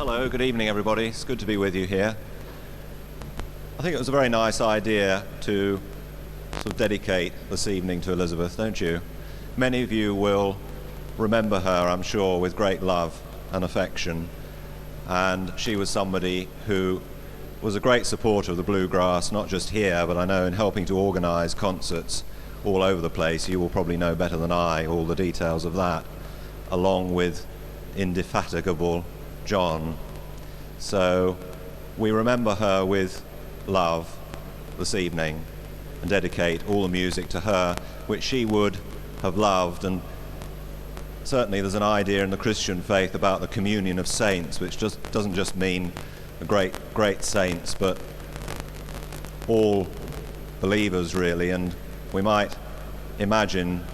Hello, good evening everybody. It's good to be with you here. I think it was a very nice idea to sort of dedicate this evening to Elizabeth, don't you? Many of you will remember her, I'm sure, with great love and affection, and she was somebody who was a great supporter of the Bluegrass, not just here, but I know in helping to organise concerts all over the place. You will probably know better than I all the details of that, along with indefatigable John. So we remember her with love this evening and dedicate all the music to her, which she would have loved. And certainly there's an idea in the Christian faith about the communion of saints, which just doesn't just mean the great saints, but all believers really. And we might imagine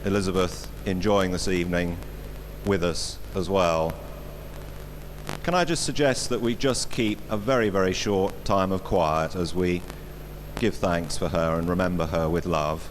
Elizabeth enjoying this evening with us as well. Can I just suggest that we just keep a very, very short time of quiet as we give thanks for her and remember her with love.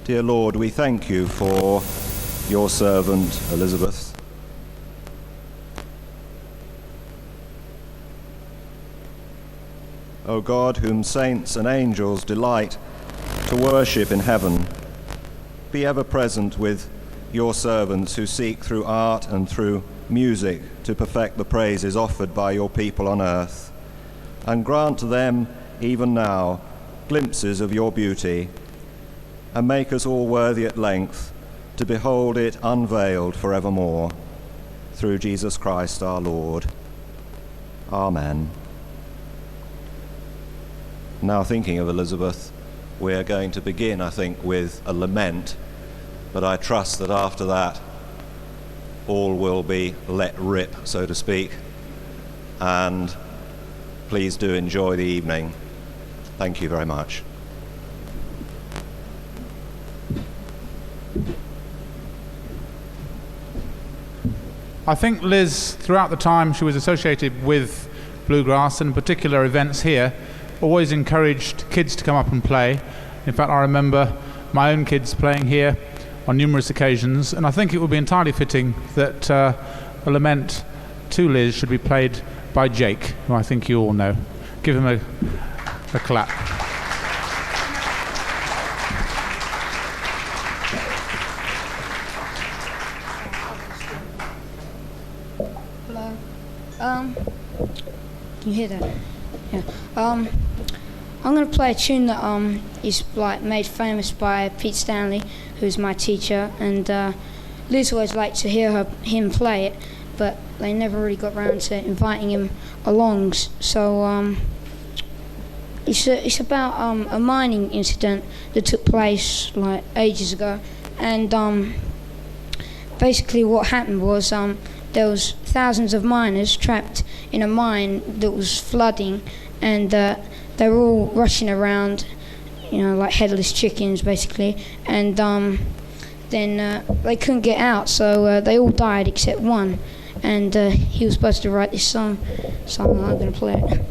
Dear Lord, we thank you for your servant Elizabeth. O God, whom saints and angels delight to worship in heaven, be ever present with your servants who seek through art and through music to perfect the praises offered by your people on earth, and grant to them even now glimpses of your beauty, and make us all worthy at length to behold it unveiled forevermore. Through Jesus Christ our Lord. Amen. Now, thinking of Elizabeth, we are going to begin, I think, with a lament, but I trust that after that all will be let rip, so to speak, and please do enjoy the evening. Thank you very much. I think Liz, throughout the time she was associated with Bluegrass and particular events here, always encouraged kids to come up and play. In fact, I remember my own kids playing here on numerous occasions, and I think it would be entirely fitting that a lament to Liz should be played by Jake, who I think you all know. Give him a clap. Can you hear that? Yeah. I'm gonna play a tune that is like made famous by Pete Stanley, who's my teacher, and Liz always liked to hear him play it, but they never really got around to inviting him along. So it's about a mining incident that took place like ages ago, and basically what happened was there was thousands of miners trapped in a mine that was flooding, and they were all rushing around, you know, like headless chickens basically, and then they couldn't get out, so they all died except one, and he was supposed to write this song, so I'm going to play it.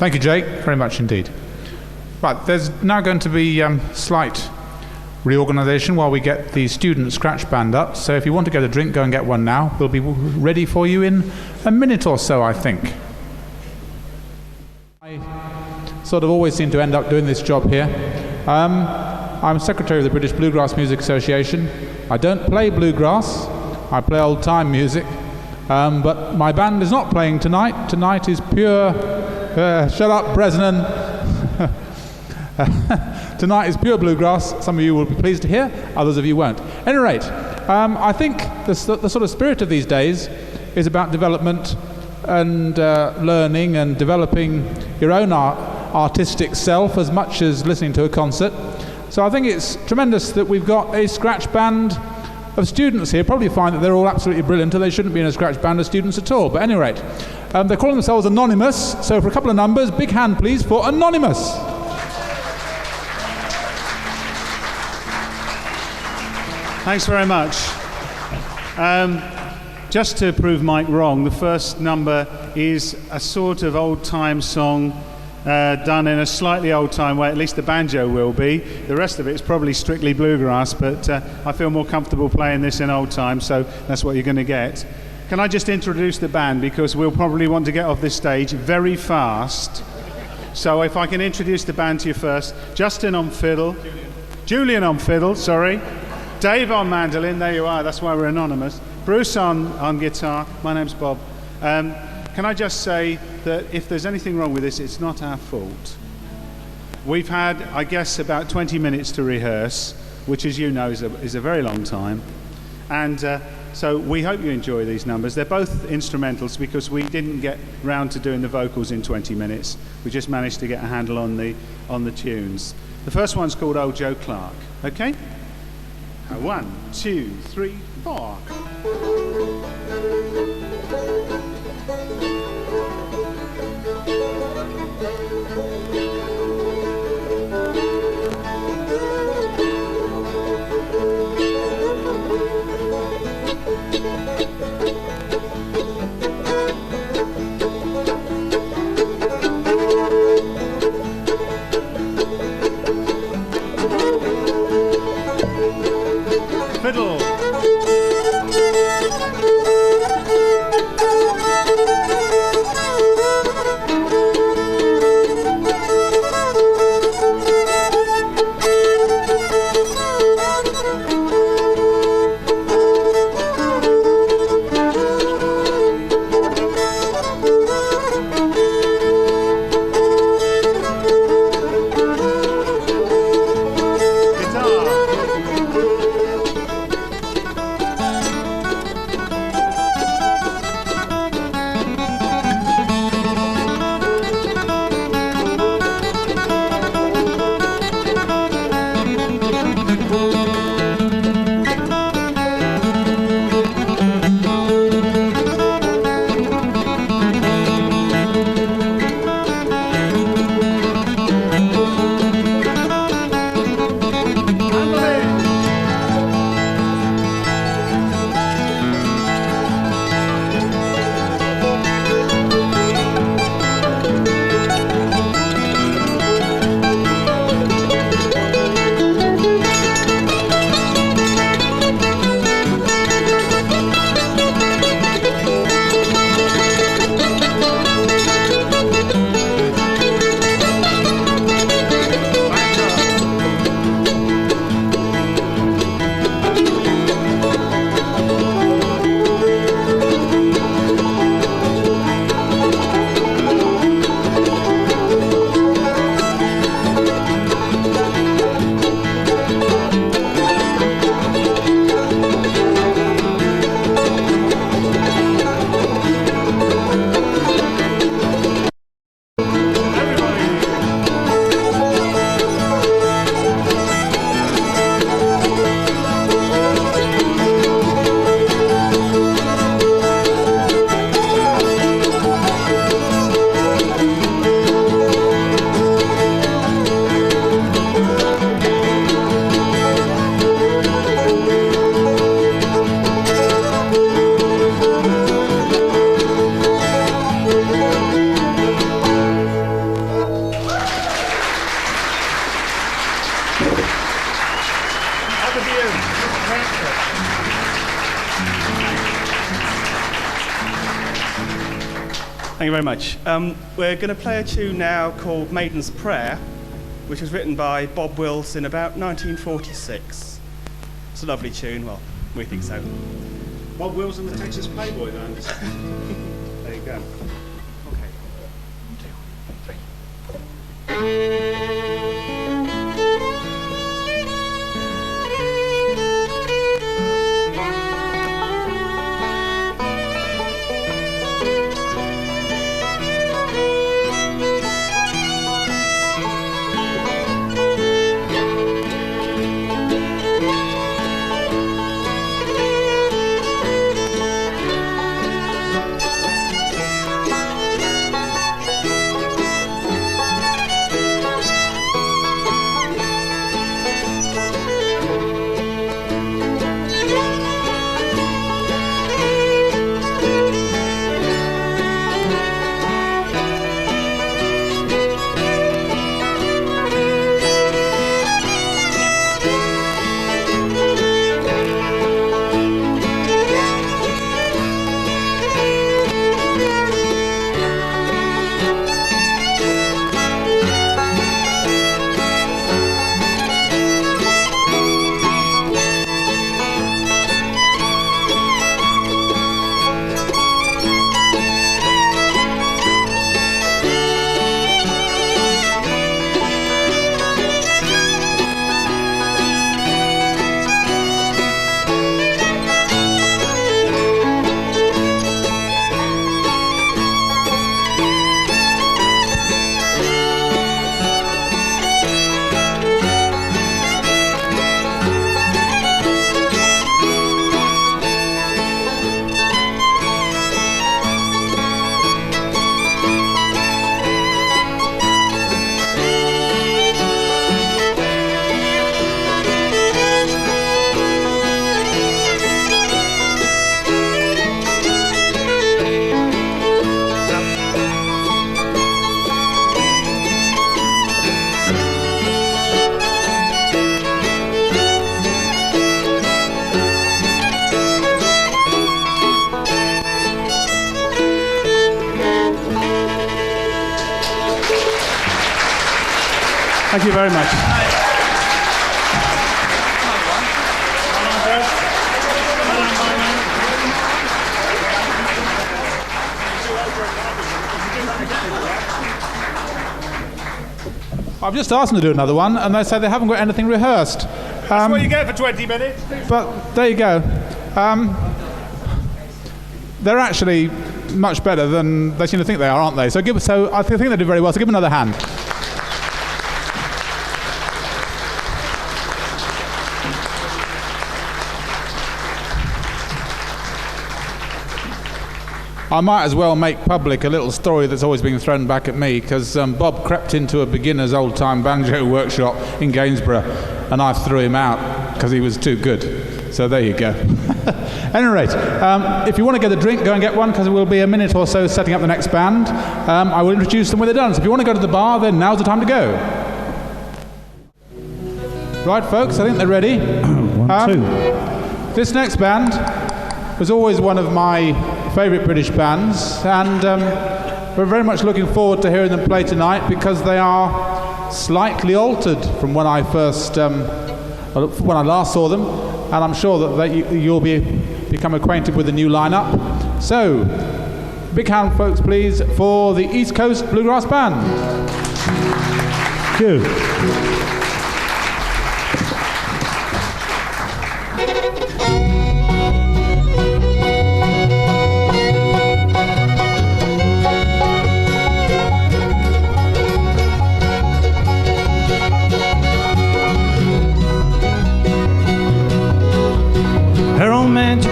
Thank you, Jake, very much indeed. Right, there's now going to be slight reorganisation while we get the student scratch band up. So if you want to get a drink, go and get one now. We'll be ready for you in a minute or so, I think. I sort of always seem to end up doing this job here. I'm secretary of the British Bluegrass Music Association. I don't play bluegrass, I play old-time music, but my band is not playing tonight. Tonight is pure... shut up, Bresnan. Tonight is pure bluegrass. Some of you will be pleased to hear, others of you won't. At any rate, I think the sort of spirit of these days is about development and learning and developing your own artistic self as much as listening to a concert. So I think it's tremendous that we've got a scratch band of students here. Probably find that they're all absolutely brilliant, and they shouldn't be in a scratch band of students at all. But at any rate, they're calling themselves Anonymous. So for a couple of numbers, big hand please for Anonymous. Thanks very much. Just to prove Mike wrong, the first number is a sort of old-time song done in a slightly old-time way, at least the banjo will be. The rest of it is probably strictly bluegrass, but I feel more comfortable playing this in old time, so that's what you're going to get. Can I just introduce the band, because we'll probably want to get off this stage very fast. So if I can introduce the band to you first. Justin on fiddle. Julian on fiddle, sorry. Dave on mandolin, there you are, that's why we're anonymous. Bruce on guitar, my name's Bob. Can I just say that if there's anything wrong with this, it's not our fault. We've had, I guess, about 20 minutes to rehearse, which, as you know, is a very long time. And so we hope you enjoy these numbers. They're both instrumentals because we didn't get round to doing the vocals in 20 minutes. We just managed to get a handle on the tunes. The first one's called Old Joe Clark, okay? 1, 2, 3, 4. Fiddle. Thank you very much. We're going to play a tune now called Maiden's Prayer, which was written by Bob Wills in about 1946. It's a lovely tune. Well, we think so. Bob Wills and the Texas Playboy, though. There you go. Okay. 1, 2, 3. Thank you very much. I've just asked them to do another one, and they say they haven't got anything rehearsed. That's what you get for 20 minutes. But there you go. They're actually much better than they seem to think they are, aren't they? So I think they do very well. So give them another hand. I might as well make public a little story that's always been thrown back at me, because Bob crept into a beginner's old-time banjo workshop in Gainsborough, and I threw him out because he was too good. So there you go. At any rate, if you want to get a drink, go and get one, because we'll be a minute or so setting up the next band. I will introduce them when they're done. So if you want to go to the bar, then now's the time to go. Right, folks, I think they're ready. 1, 2. This next band was always one of my favourite British bands, and we're very much looking forward to hearing them play tonight, because they are slightly altered from when I last saw them, and I'm sure that you'll become acquainted with the new lineup. So, big hand, folks, please, for the East Coast Bluegrass Band. Thank you.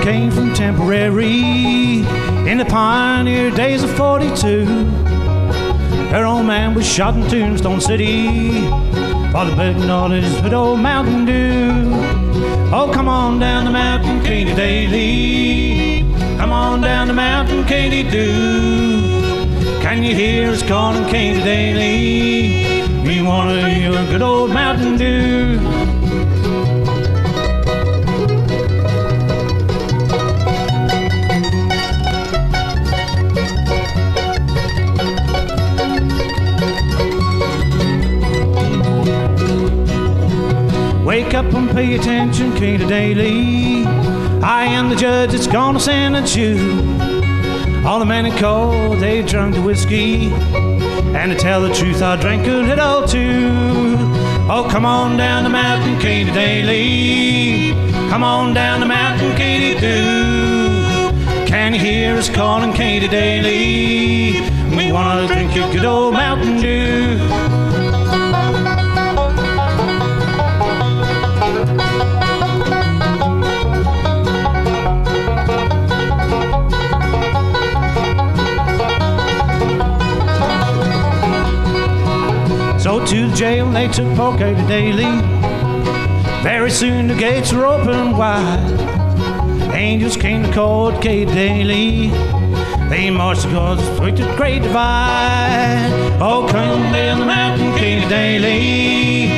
Came from Temporary in the pioneer days of 42. Her old man was shot in Tombstone City for the big knowledge with old Mountain Dew. Oh, come on down the mountain, Katy Daly. Come on down the mountain, Katy Doo. Can you hear us calling, Katy Daly? We want to hear a good old Mountain Dew. pay attention, Katie Daly. I am the judge that's gonna sentence you. All the men in court, they drunk the whiskey, and to tell the truth, I drank a little too. Oh, come on down the mountain, Katie Daly. Come on down the mountain, Katie do. Can you hear us calling, Katie Daly? We wanna drink your good old Mountain Dew. So to the jail they took poor Katie Daly. Very soon the gates were open wide. Angels came to court Katie Daly. They marched across the great divide. Oh, come down the mountain, Katie Daly.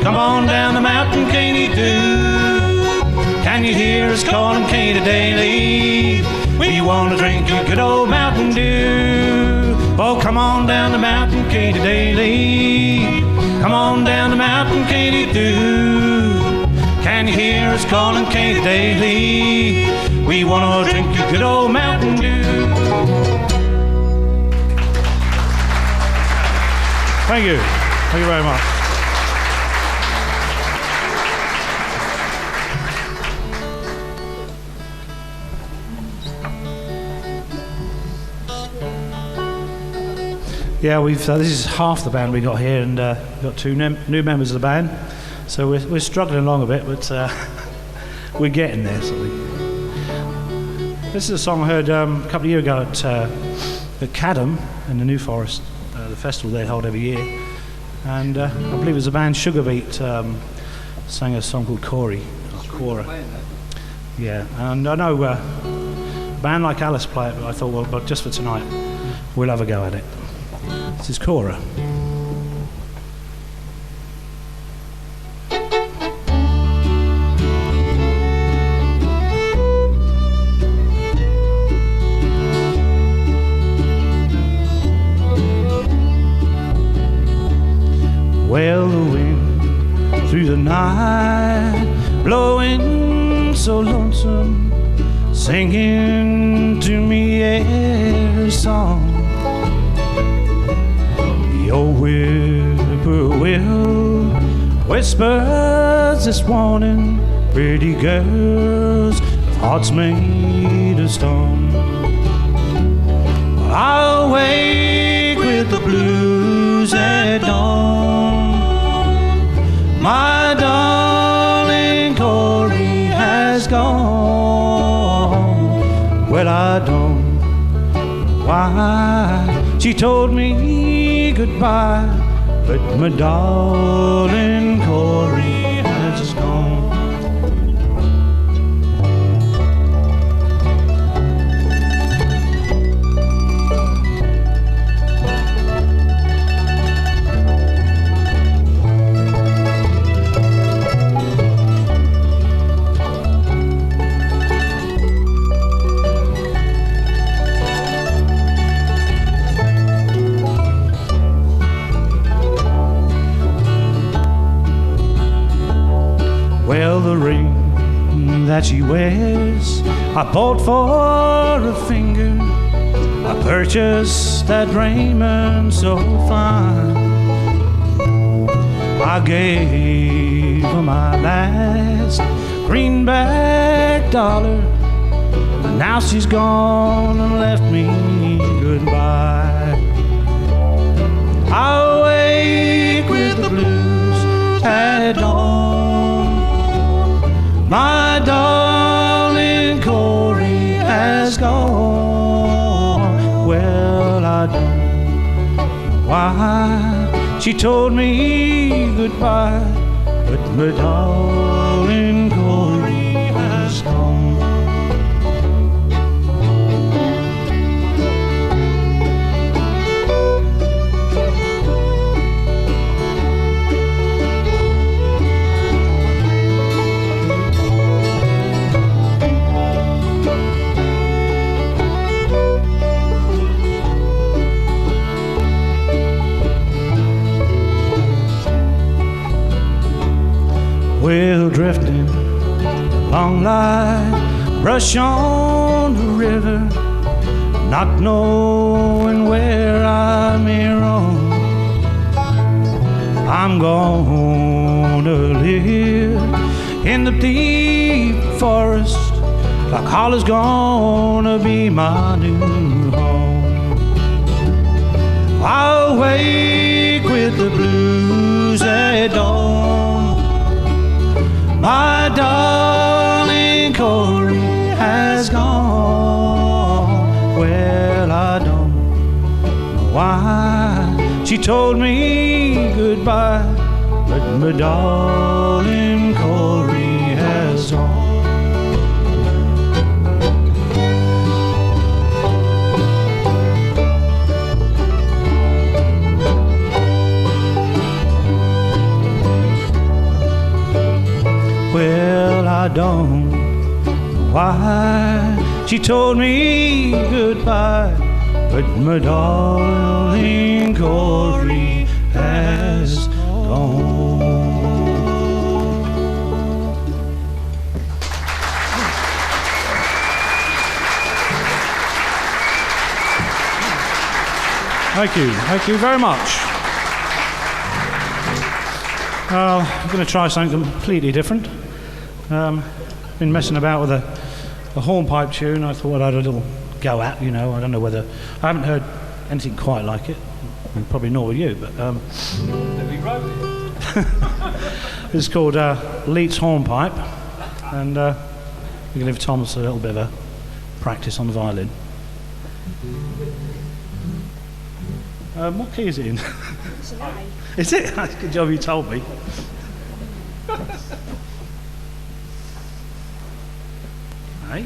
Come on down the mountain, Katie do. Can you hear us calling, Katie Daly? We want to drink your good old Mountain Dew. Oh, come on down the mountain, Katie Daly. Come on down the mountain, Katie do. Can you hear us calling, Katie Daly? We want to drink your good old Mountain Dew. Thank you. Thank you very much. Yeah, this is half the band we got here, and we've got two new members of the band, so we're struggling along a bit, but we're getting there. This is a song I heard a couple of years ago at Cadham in the New Forest, the festival they hold every year, and I believe it was the band Sugar Beat sang a song called Cora. Yeah, and I know a band like Alice play it, but I thought, well, but just for tonight, we'll have a go at it. This is Cora. Well, the wind through the night, blowing so lonesome, singing to me every song. The old whippoorwill whispers this warning, pretty girls with hearts made of stone. Well, I'll wake with the blues at dawn. My darling Corey has gone. Well, I don't know why she told me goodbye, but my darling Corey has gone. Well, the ring that she wears I bought for a finger. I purchased that raiment so fine. I gave her my last greenback dollar, and now she's gone and left me goodbye. I'll wake with the blues at dawn. My darling Corey has gone. Well, I don't know why she told me goodbye, but my darling Corey has gone. Well, drifting along like brush on the river, not knowing where I may roam. I'm gonna live in the deep forest, like Holly's gonna be my new home. I'll wake with the blues at dawn. My darling Corey has gone. Well, I don't know why she told me goodbye, but my darling Corey has gone. Well, I don't know why she told me goodbye, but my darling Corey has gone. Thank you very much. I'm going to try something completely different. Been messing about with a hornpipe tune. I thought I'd have a little go at, I don't know whether... I haven't heard anything quite like it. Probably nor will you, but... It's called Leet's Hornpipe, and we're going to give Thomas a little bit of a practice on the violin. What key is it in? It's an A. Is it? Good job you told me. Hey?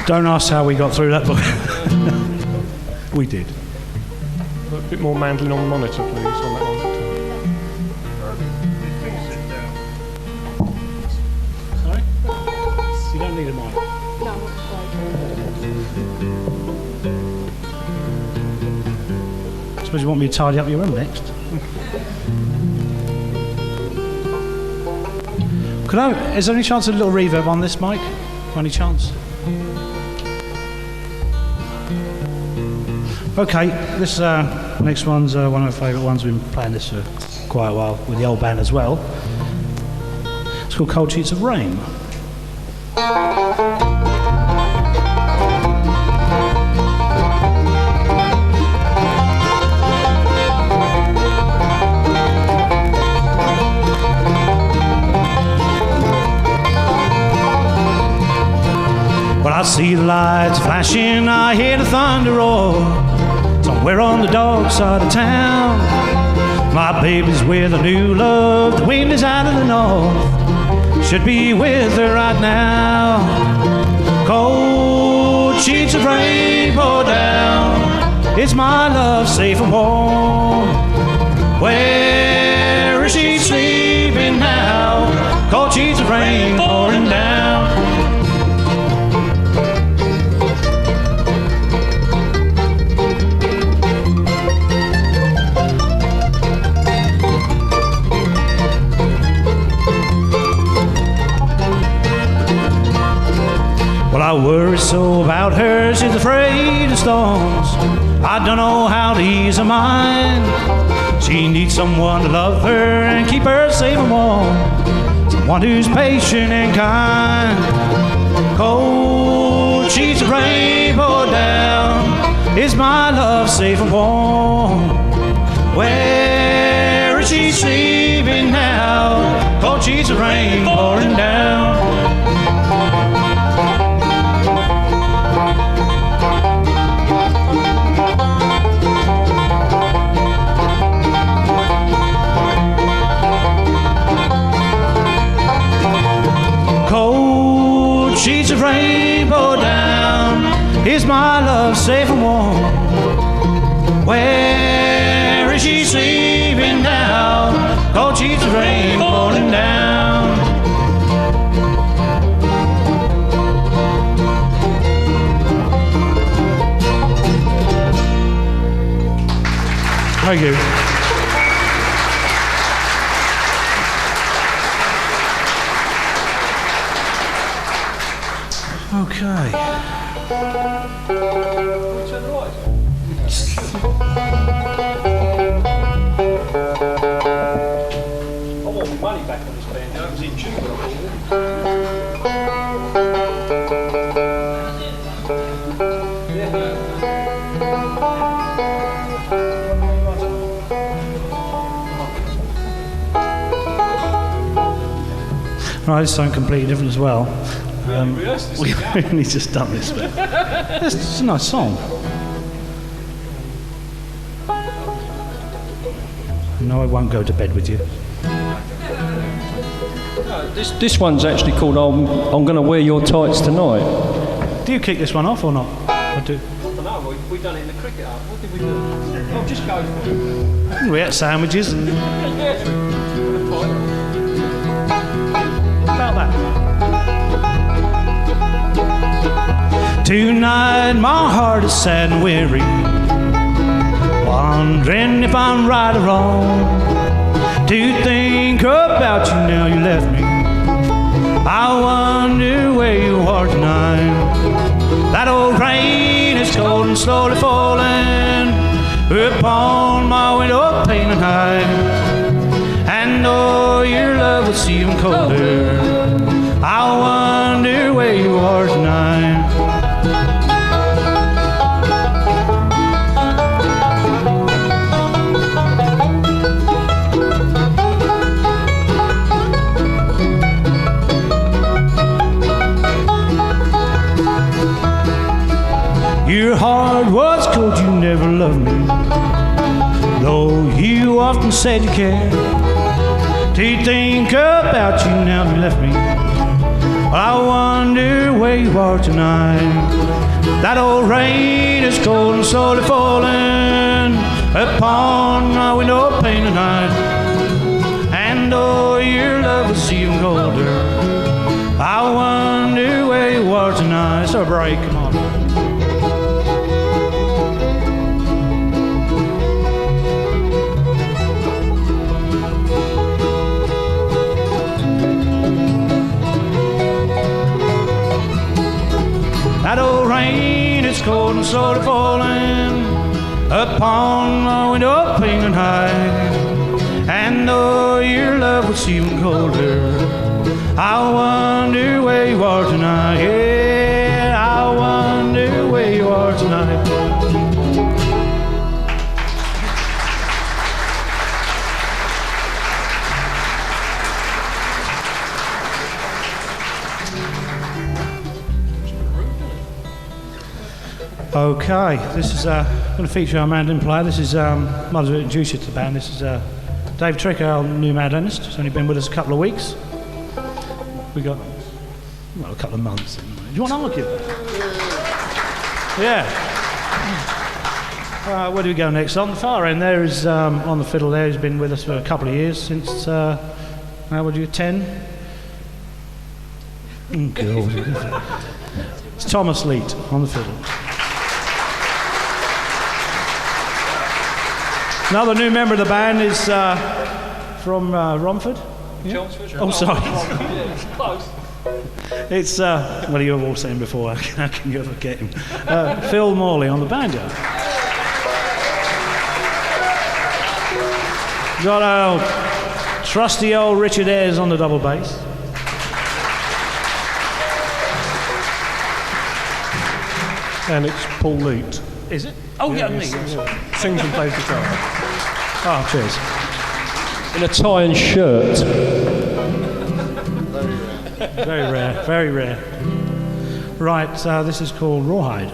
Don't ask how we got through that, but we did. A bit more mandolin on the monitor, please, on that one. don't need a mic. I suppose you want me to tidy up your room next. Is there any chance of a little reverb on this mic? Any chance? Okay, this next one's one of my favourite ones. We've been playing this for quite a while with the old band as well. It's called Cold Sheets of Rain. Well, I see the lights flashing, I hear the thunder roar. Somewhere on the dark side of town, my baby's with a new love. The wind is out of the north, should be with her right now. Cold sheets of rain pour down. Is my love safe and warm? Where is she sleeping now? Cold sheets of rain pouring down. Well, I worry so about her, she's afraid of storms. I don't know how to ease her mind. She needs someone to love her and keep her safe and warm. Someone who's patient and kind. Cold sheets of rain pour down. Is my love safe and warm? Where is she sleeping now? Cold sheets of rain pouring down. Cold sheets of rain pour down. Is my love safe and warm? Where is she sleeping now? Cold sheets of rain pouring down. Thank you. Okay. I want my money back on this band. It was in June when I bought Right, it's something completely different as well. We've only just done this bit. It's a nice song. No, I won't go to bed with you. This one's actually called I'm Gonna Wear Your Tights Tonight. Do you kick this one off or not? I do. I don't know, we done it in the cricket up. What did we do? Oh, just go for it. We ate sandwiches. About that. Tonight my heart is sad and weary, wondering if I'm right or wrong. To think about you now you left me, I wonder where you are tonight. That old rain is cold and slowly falling upon my window pane and high, and oh, your love would seem colder. I wonder where you are tonight. Your heart was cold, you never loved me, though you often said you cared. To think about you now you left me, I wonder where you are tonight. That old rain is cold and slowly falling upon my window pane tonight, and oh, your love was even colder. I wonder where have a break. Come on. That old rain, it's cold and slowly falling upon my window pane and high. And though your love was even colder, I wonder where you are tonight. Yeah, I wonder where you are tonight. Okay, this is going to feature our mandolin player. This is, might as well introduce you to the band. This is Dave Tricker, our new mandolinist. He's only been with us a couple of weeks. We got, well, a couple of months. Do you want to argue? Yeah. Where do we go next? On the far end there is, on the fiddle there, he's been with us for a couple of years, since, how old are you, 10? Oh, God. It's Thomas Leet on the fiddle. Another new member of the band is from Romford. Yeah? Chelmsford? Oh, sorry. Yeah, close. It's, well, you were all saying before, how can you ever get him? Phil Morley on the banjo. Got our trusty old Richard Ayres on the double bass. And it's Paul Leet. Is it? Oh, yeah, me. Yeah. Sings and plays guitar. Oh, cheers. In a tie and shirt. Very rare, very rare. Right, this is called Rawhide.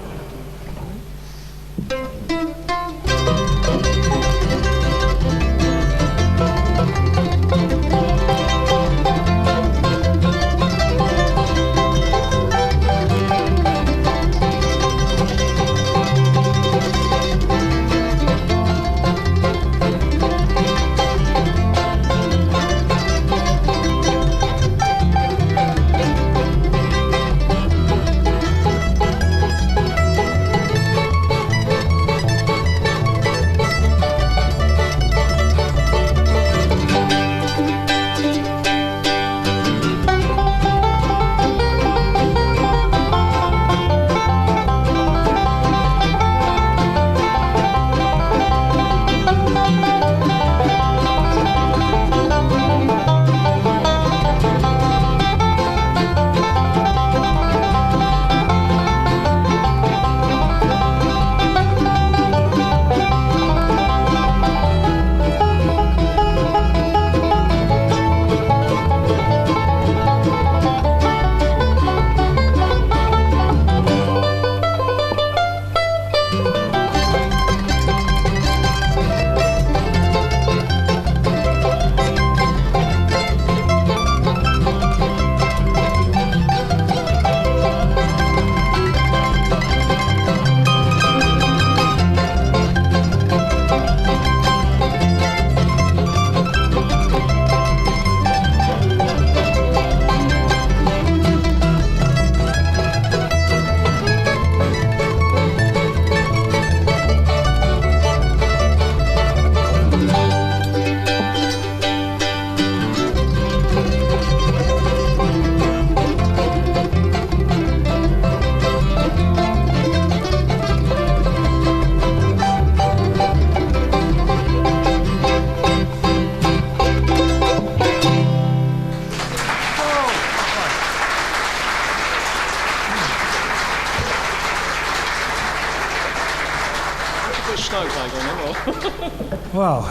Well,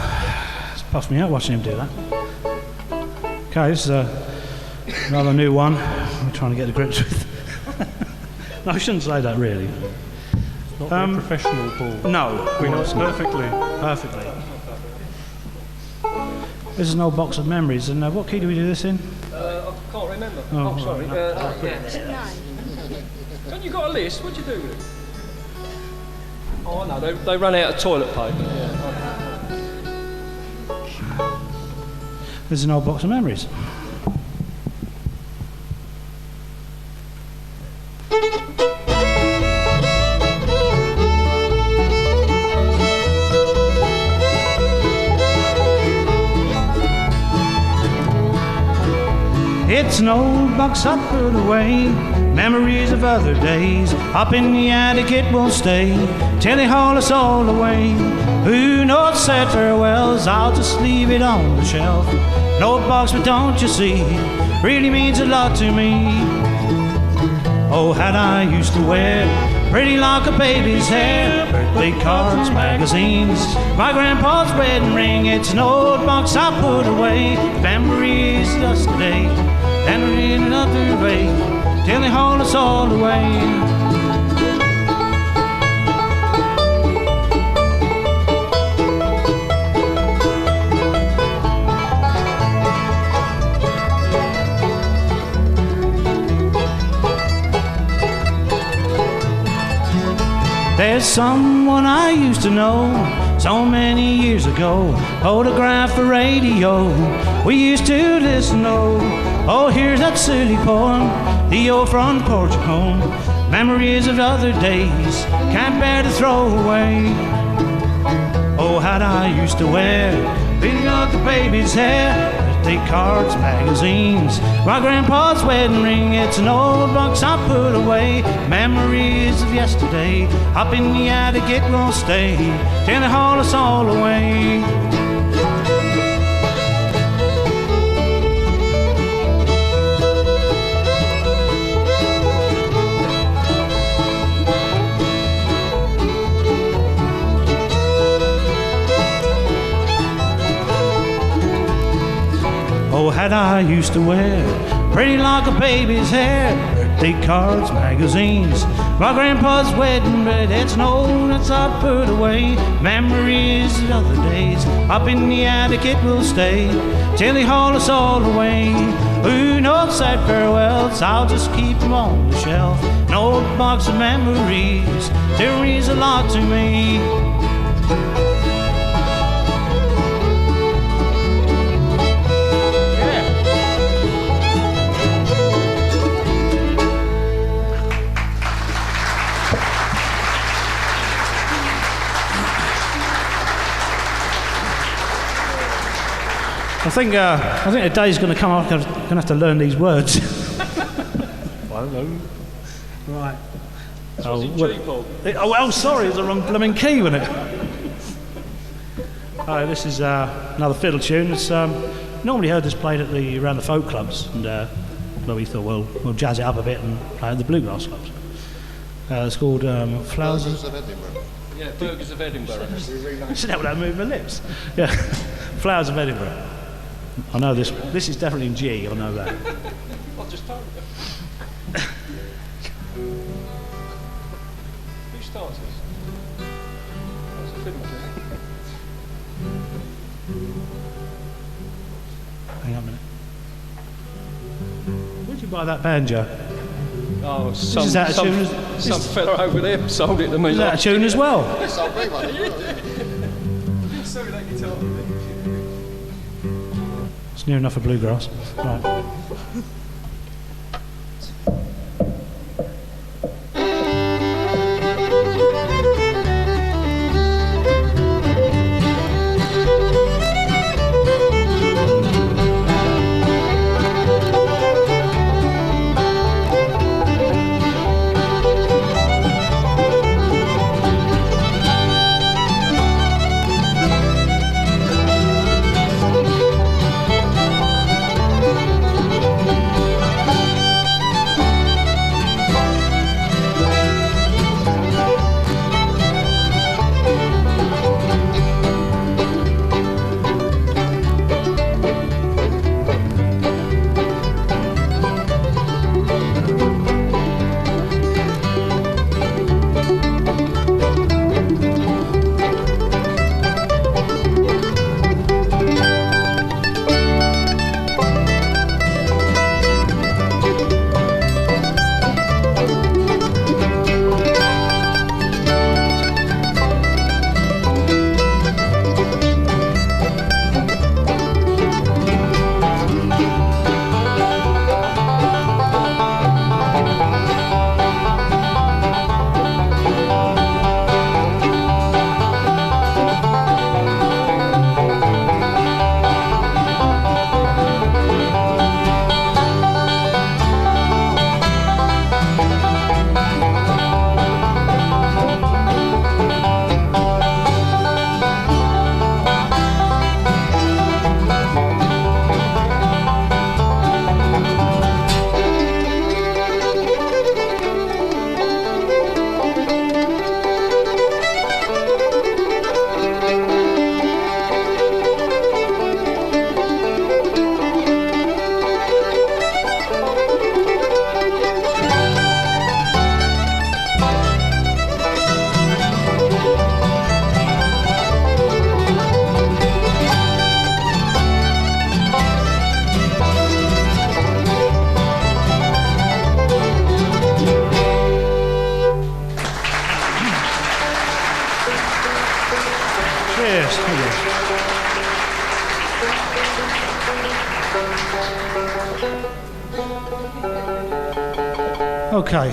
it's puffed me out watching him do that. Okay, this is another new one we're trying to get to grips with. No, I shouldn't say that really. Not very professional, Paul. No, We know it's not. perfectly. Perfectly. This is an old box of memories, and what key do we do this in? I can't remember. Oh, Sorry. right. Haven't you got a list? What do you do with it? Oh, I know. They run out of toilet paper. Yeah. This is an old box of memories. It's an old box I put away, memories of other days. Up in the attic it will stay till they haul us all away. Who knows said farewells, I'll just leave it on the shelf. An old box, but don't you see, really means a lot to me. Oh, had I used to wear pretty lock of baby's hair, birthday cards, magazines, my grandpa's wedding ring. It's an old box I put away, memories of yesterday, and in another way, till they haul us all away. There's someone I used to know so many years ago, photograph for radio we used to listen to. Oh, here's that silly poem, the old front porch at home, memories of other days, can't bear to throw away. Oh, had I used to wear beating up the baby's hair, birthday cards, magazines, my grandpa's wedding ring. It's an old box I put away, memories of yesterday. Up in the attic it will stay till they haul us all away. Oh, had I used to wear pretty like a baby's hair, birthday cards, magazines, my grandpa's wedding ring. It's an old that's I put away, memories of other days. Up in the attic it will stay till they haul us all away. Who knows said farewells, I'll just keep them on the shelf. An old box of memories, still means a lot to me. I think the day's going to come up. I'm going to have to learn these words. I don't know. Right. Was it G, Paul? Well, sorry, it's the wrong blooming key, wasn't it? This is another fiddle tune. It's normally heard this played around the folk clubs, and well, we thought, well, we'll jazz it up a bit and play at the bluegrass clubs. It's called Flowers of Edinburgh. Yeah, Burgers of Edinburgh. Sit down without moving my lips. Yeah, Flowers of Edinburgh. I know this. This is definitely in G. I know that. I'll just told you. Who starts this? That's a fiddle tune. Hang on a minute. Where'd you buy that banjo? Oh, Is that a tune? some fella over there sold it to me. Is that a tune as well? Sorry, that guitar. It's near enough for bluegrass. Right. Cheers. Thank you. Okay.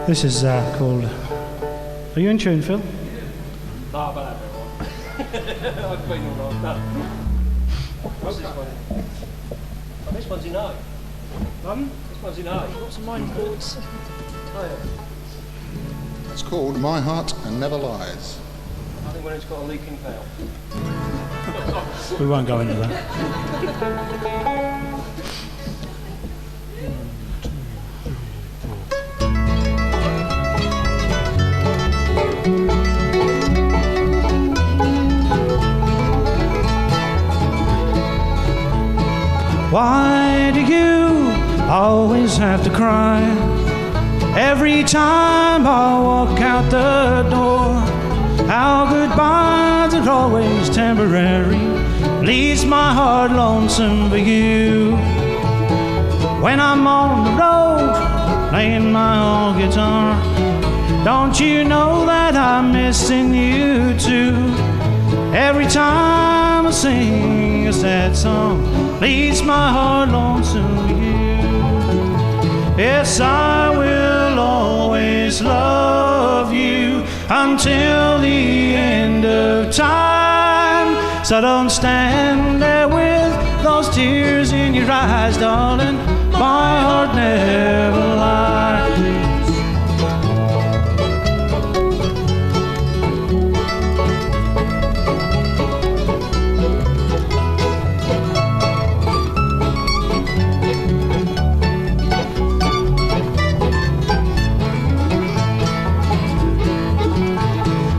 This is called... Are you in tune, Phil? No, but that'll be all right. I've been all right. No. What's this one? Oh, this one's in A. This one's in A. What's mine called? Oh, yeah. It's called My Heart and Never Lies. I think when it's got a leaking valve. We won't go into that. Why do you always have to cry every time I walk out the door? Our goodbyes are always temporary, leaves my heart lonesome for you. When I'm on the road, playing my old guitar, don't you know that I'm missing you too? Every time I sing a sad song, leaves my heart lonesome for you. Yes, I will always love you until the end of time. So don't stand there with those tears in your eyes, darling. My heart never lies.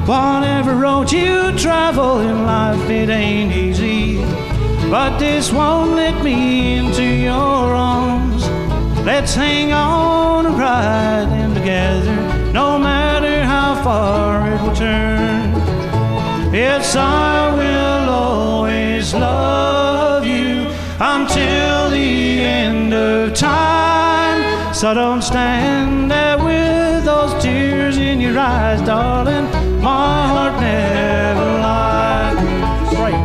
Whatever road you travel in life, it ain't easy, but this won't let me into your arms. Let's hang on and ride them together, no matter how far it will turn. Yes, I will always love you until the end of time. So don't stand there with those tears in your eyes, darling. My heart never lies. Right.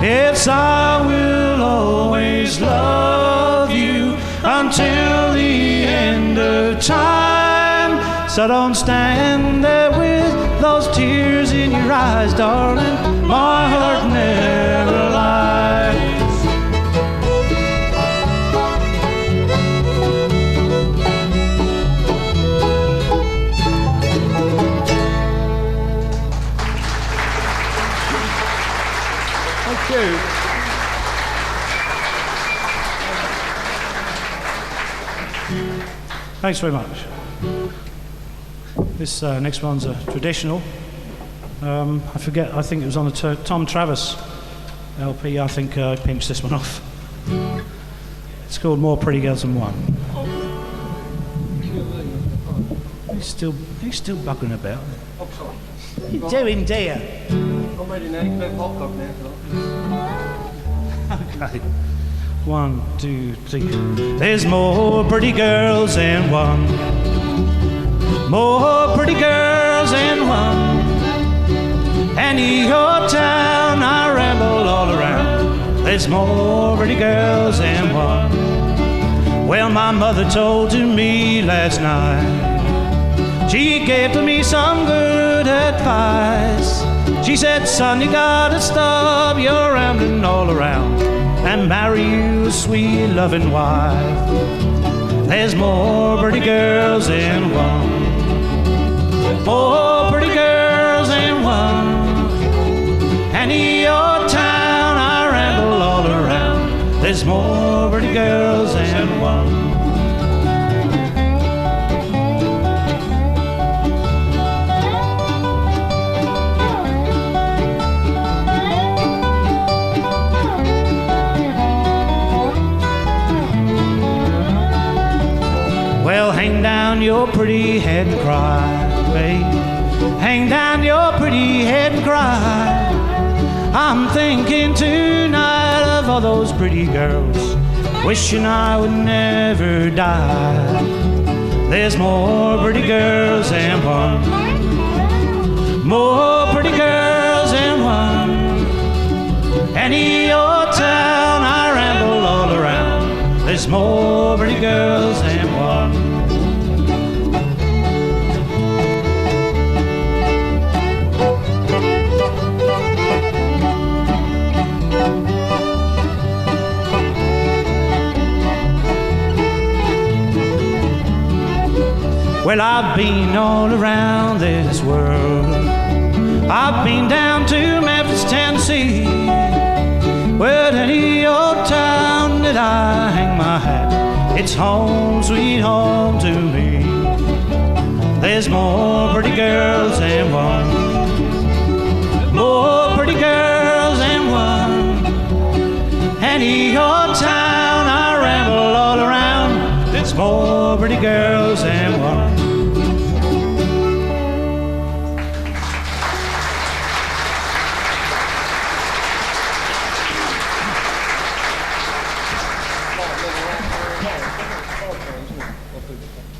Yes, I will always love you until the end of time. So don't stand there with those tears in your eyes, darling. My heart never lies. Thank you. Thanks very much. This next one's a traditional. I forget, I think it was on the Tom Travis LP. I think I pinched this one off. It's called More Pretty Girls Than One. He's still bugging about. Oh, sorry. What are you doing, dear? I'm ready now. You can have hot dog now. Okay. 1, 2, 3. There's more pretty girls than one. More pretty girls than one. And in your town I ramble all around. There's more pretty girls than one. Well, my mother told to me last night. She gave to me some good advice. She said, son, you gotta stop your rambling all around and marry you a sweet loving wife. There's more pretty girls than one. More pretty girls than one. And in your town I ramble all around. There's more pretty girls than one. Well, hang down your pretty head and cry, babe. Hang down your pretty head and cry. I'm thinking tonight of all those pretty girls, wishing I would never die. There's more pretty girls than one, more pretty girls than one. Any old town I ramble all around, there's more pretty girls than one. Well, I've been all around this world. I've been down to Memphis, Tennessee. Well, any old town that I hang my hat, it's home, sweet home to me. There's more pretty girls than one, more pretty girls than one. Any old town I ramble all around, there's more pretty girls than one.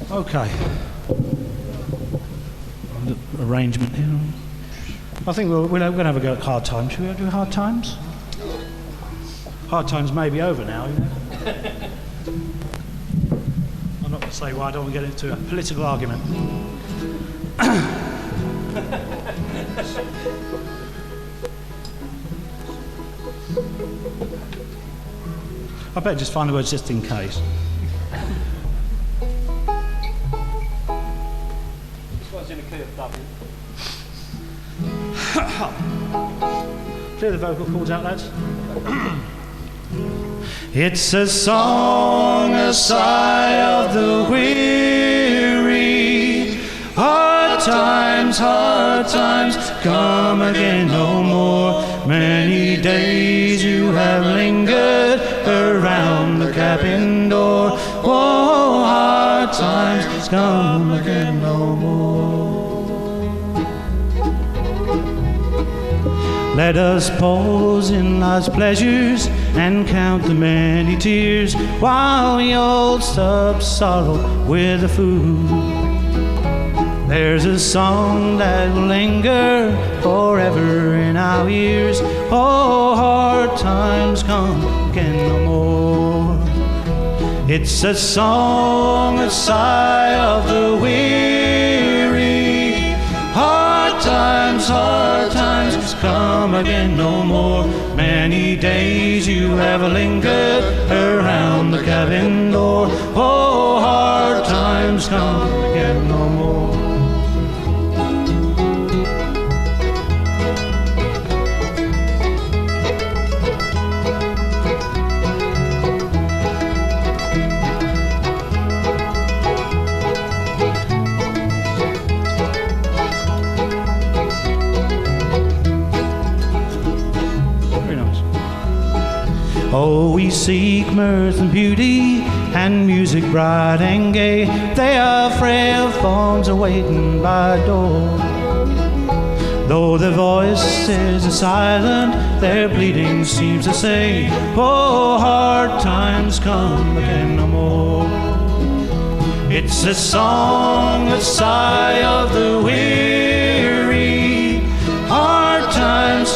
Okay. Arrangement here. I think we're going to have a go at hard times. Should we do hard times? Hard times may be over now, you know. I'm not going to say why I don't want to get into a political argument. I better just find the words just in case. Clear the vocal cords out, lads. It's a song, a sigh of the weary. Hard times, come again no more. Many days you have lingered around the cabin door. Oh, hard times, come again no more. Let us pause in life's pleasures and count the many tears while we all stop sorrow with a fool. There's a song that will linger forever in our ears. Oh, hard times come again no more. It's a song, a sigh of the weary. Hard times, come again no more. Many days you have lingered around the cabin door. Oh, hard times come again no more. Oh, we seek mirth and beauty and music bright and gay. They are frail forms awaiting by a door. Though their voices are silent, their bleeding seems to say, oh, hard times come again no more. It's a song, a sigh of the weary. Hard times,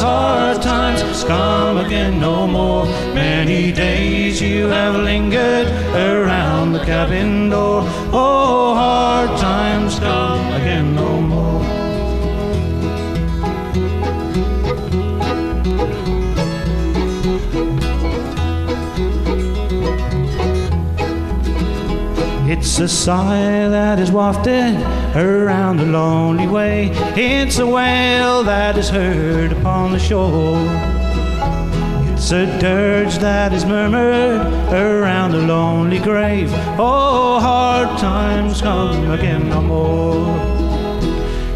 come again no more. Many days you have lingered around the cabin door. Oh, hard times come again no more. It's a sigh that is wafted around the lonely way. It's a wail that is heard upon the shore. It's a dirge that is murmured around a lonely grave. Oh, hard times come again no more.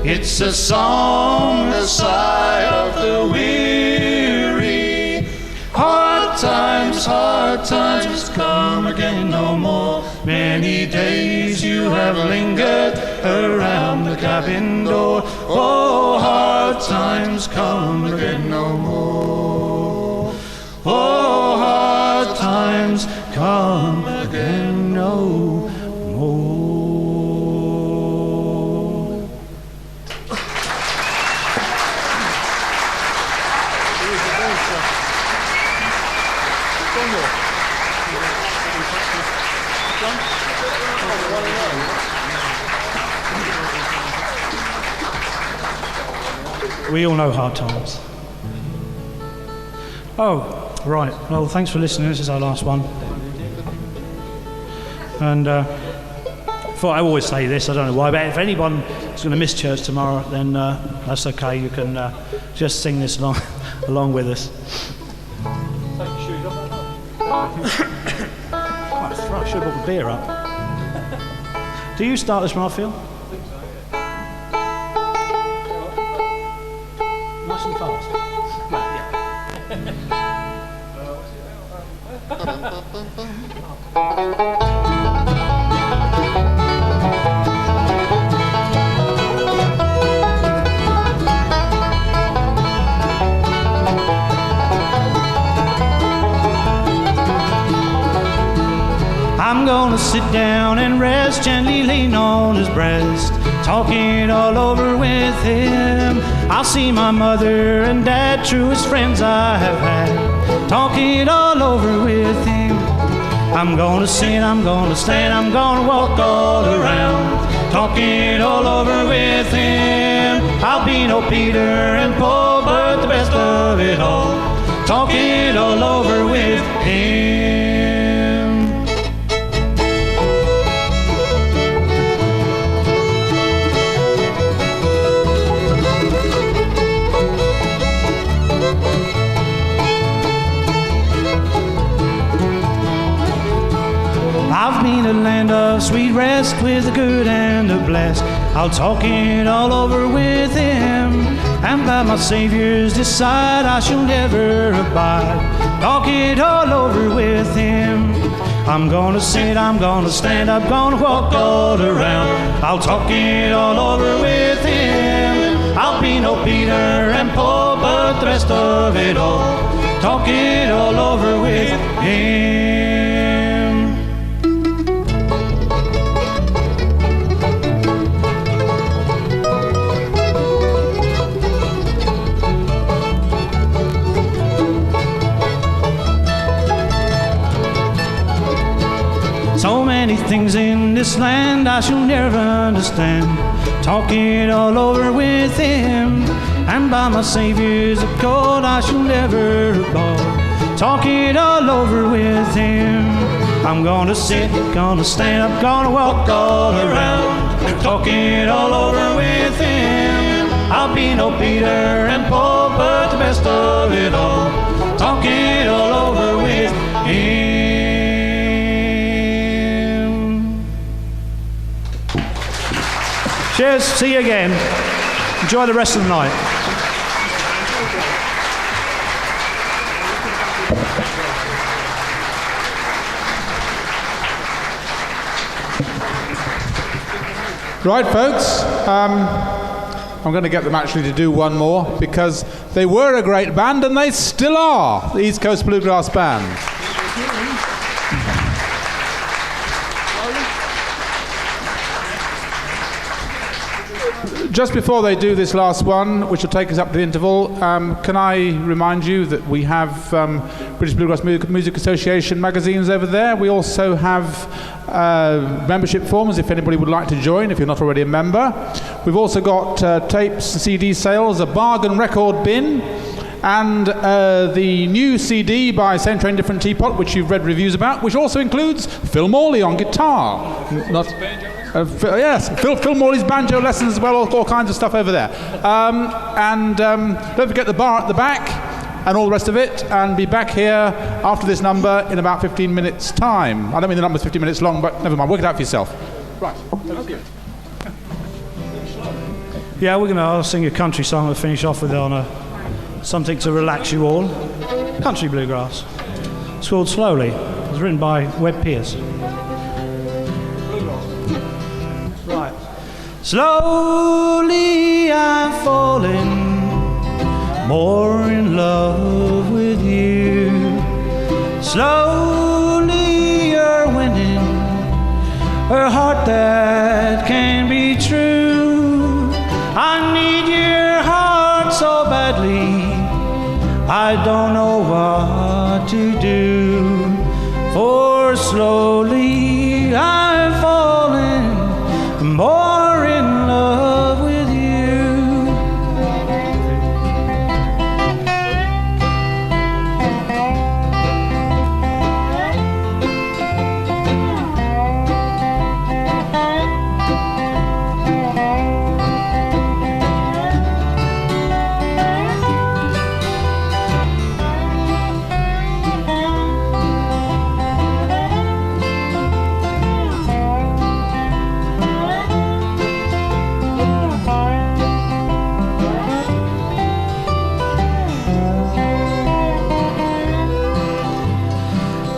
It's a song, a sigh of the weary. Hard hard times come again no more. Many days you have lingered around the cabin door. Oh, hard times come again no more. Oh, hard times come again no more. We all know hard times. Oh, right. Well, thanks for listening. This is our last one. And I always say this, I don't know why, but if anyone is going to miss church tomorrow, then that's okay. You can just sing this along with us. Take your shoes off. I should have brought the beer up. Do you start this one off, Phil? Nice and fast. I'm gonna sit down and rest, gently lean on his breast, talk it all over with him. I'll see my mother and dad, truest friends I have had, talk it all over with him. I'm gonna sit, I'm gonna stand, I'm gonna walk all around, talk it all over with him. I'll be no Peter and Paul, but the best of it all, talk it all over with him. I've been a land of sweet rest with the good and the blessed. I'll talk it all over with him, and by my Savior's side I shall never abide. Talk it all over with him. I'm gonna sit, I'm gonna stand, I'm gonna walk all around. I'll talk it all over with him. I'll be no Peter and Paul, but the rest of it all, talk it all over with him. So many things in this land I shall never understand, talk it all over with him, and by my Savior's accord I shall never abhor, talk it all over with him. I'm gonna sit, gonna stand, I'm gonna walk all around, talk it all over with him. I'll be no Peter and Paul, but the best of it all, talk it all over with him. Cheers, see you again. Enjoy the rest of the night. Right, folks, I'm going to get them actually to do one more, because they were a great band and they still are, the East Coast Bluegrass Band. Just before they do this last one, which will take us up to the interval, can I remind you that we have British Bluegrass Music Association magazines over there. We also have membership forms if anybody would like to join, if you're not already a member. We've also got tapes and CD sales, a bargain record bin, and the new CD by Same Train Different Teapot, which you've read reviews about, which also includes Phil Morley on guitar. Yes, Phil Morley's banjo lessons as well, all kinds of stuff over there. Don't forget the bar at the back and all the rest of it, and be back here after this number in about 15 minutes' time. I don't mean the number's 15 minutes long, but never mind, work it out for yourself. Right, okay. Yeah, I'll sing a country song to finish off with on something to relax you all. Country bluegrass. It's called Slowly. It was written by Webb Pierce. Right. Slowly I'm falling more in love with you. Slowly you're winning a heart that can be true. I need your heart so badly, I don't know what to do. For slowly I'm falling more in love with you.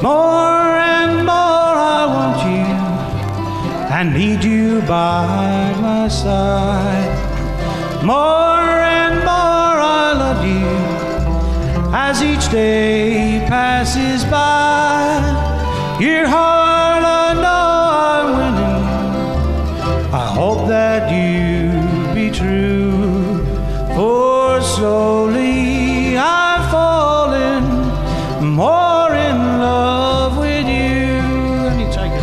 More and more I want you, I need you by my side. More and more I love you, as each day passes by. Your heart I know I'm winning, I hope that you be true. For slowly I'm falling more in love with you. Let me take it.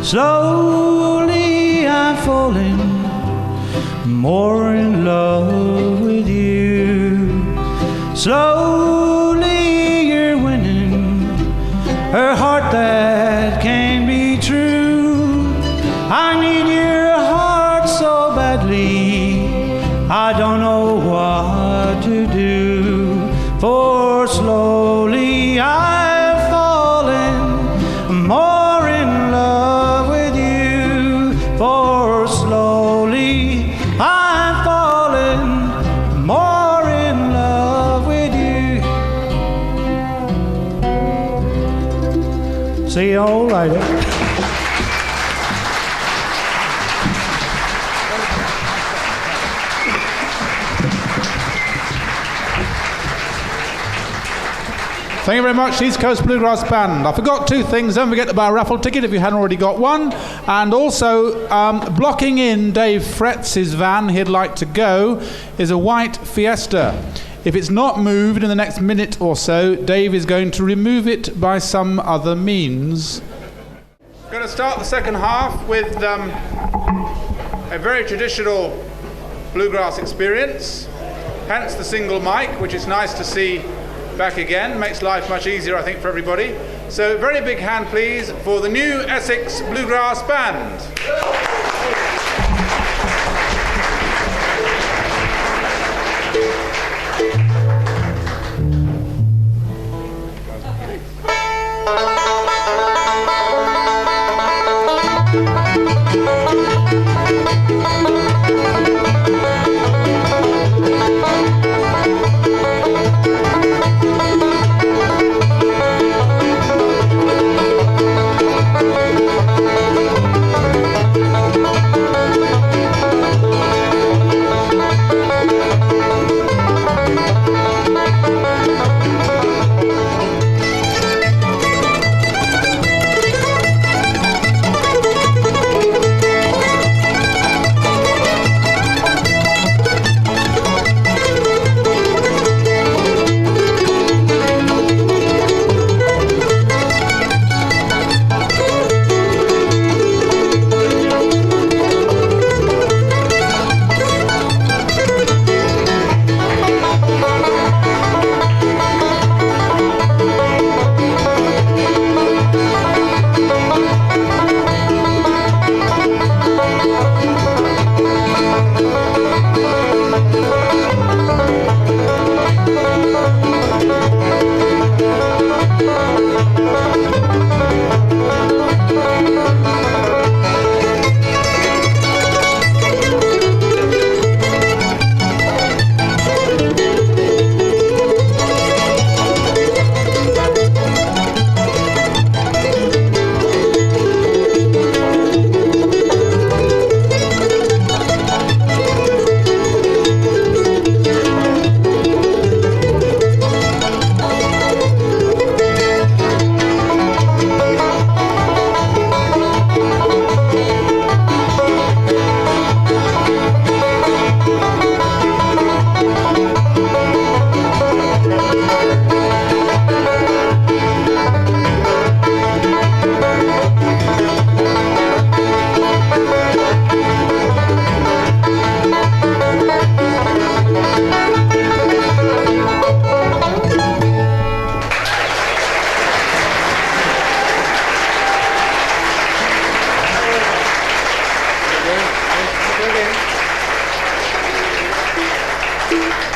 Slowly I'm falling more in love with you. Slowly you're winning a heart that can be true. I need your heart so badly, I don't know what to do. For slowly I'm falling more in love with you. For slowly I'm falling more in love with you. See you all later. Thank you very much, East Coast Bluegrass Band. I forgot two things. Don't forget to buy a raffle ticket if you hadn't already got one. And also, blocking in Dave Fretz's van, he'd like to go, is a white Fiesta. If it's not moved in the next minute or so, Dave is going to remove it by some other means. We're going to start the second half with a very traditional bluegrass experience, hence the single mic, which is nice to see back again. Makes life much easier, I think, for everybody. So very big hand, please, for the new Essex Bluegrass Band.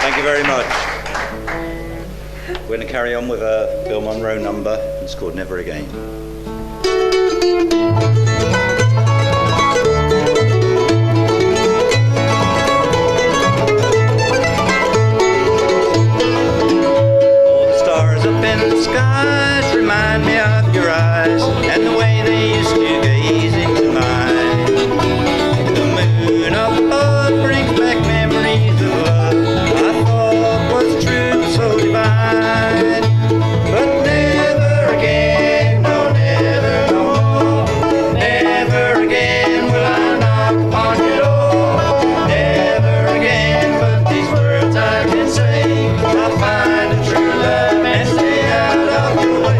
Thank you very much. We're going to carry on with a Bill Monroe number. It's called Never Again. All the stars up in the skies remind me of your eyes and the way they used to gaze into mine. The moon up above brings back memories of love I thought was true, so divine. But never again, no, never no more. Never again will I knock upon your door. Never again, but these words I can say. I'll find a true love and stay out of your way.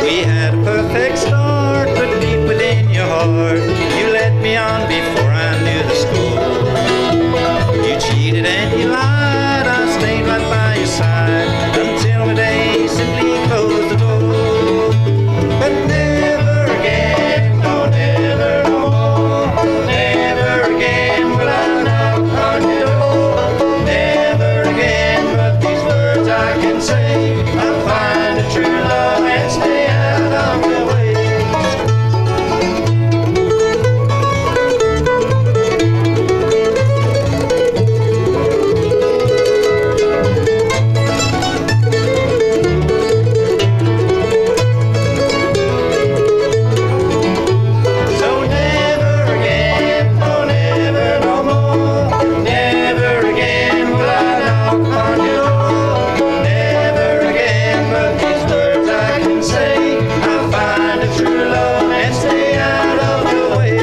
We had a perfect start, but deep within your heart, you led me on before I knew the score. You cheated and you lied, I stayed right by your side until the day simply closed the door. But never again, no, never no more. Never again will I knock on your door. Never again, but these words I can say. I'll find a true love and stay out of your way. So never again, no, never no more. Never again will I knock on your door. Never again, but these words I can say. I'll find a true love and stay out of your way.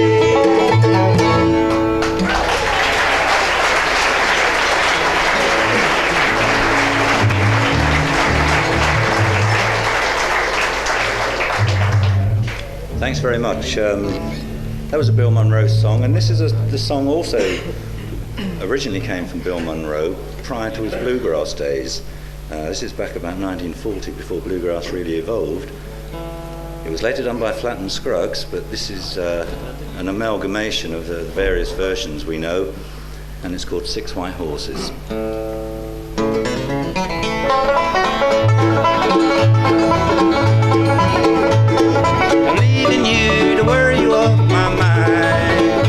Thanks very much. That was a Bill Monroe song, and this is the song also originally came from Bill Monroe prior to his bluegrass days. This is back about 1940, before bluegrass really evolved. It was later done by Flatt and Scruggs, but this is an amalgamation of the various versions we know, and it's called Six White Horses. I'm leaving you to worry you off my mind.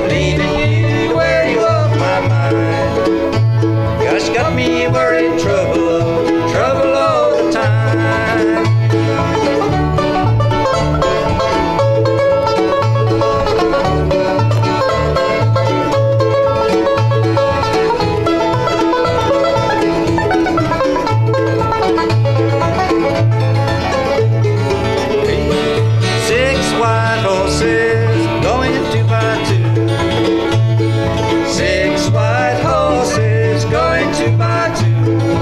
Leaving you to worry you off my mind. Gosh, got me worried, trouble all the time. Six white horses going 2 by 2. 6 white horses going 2 by 2.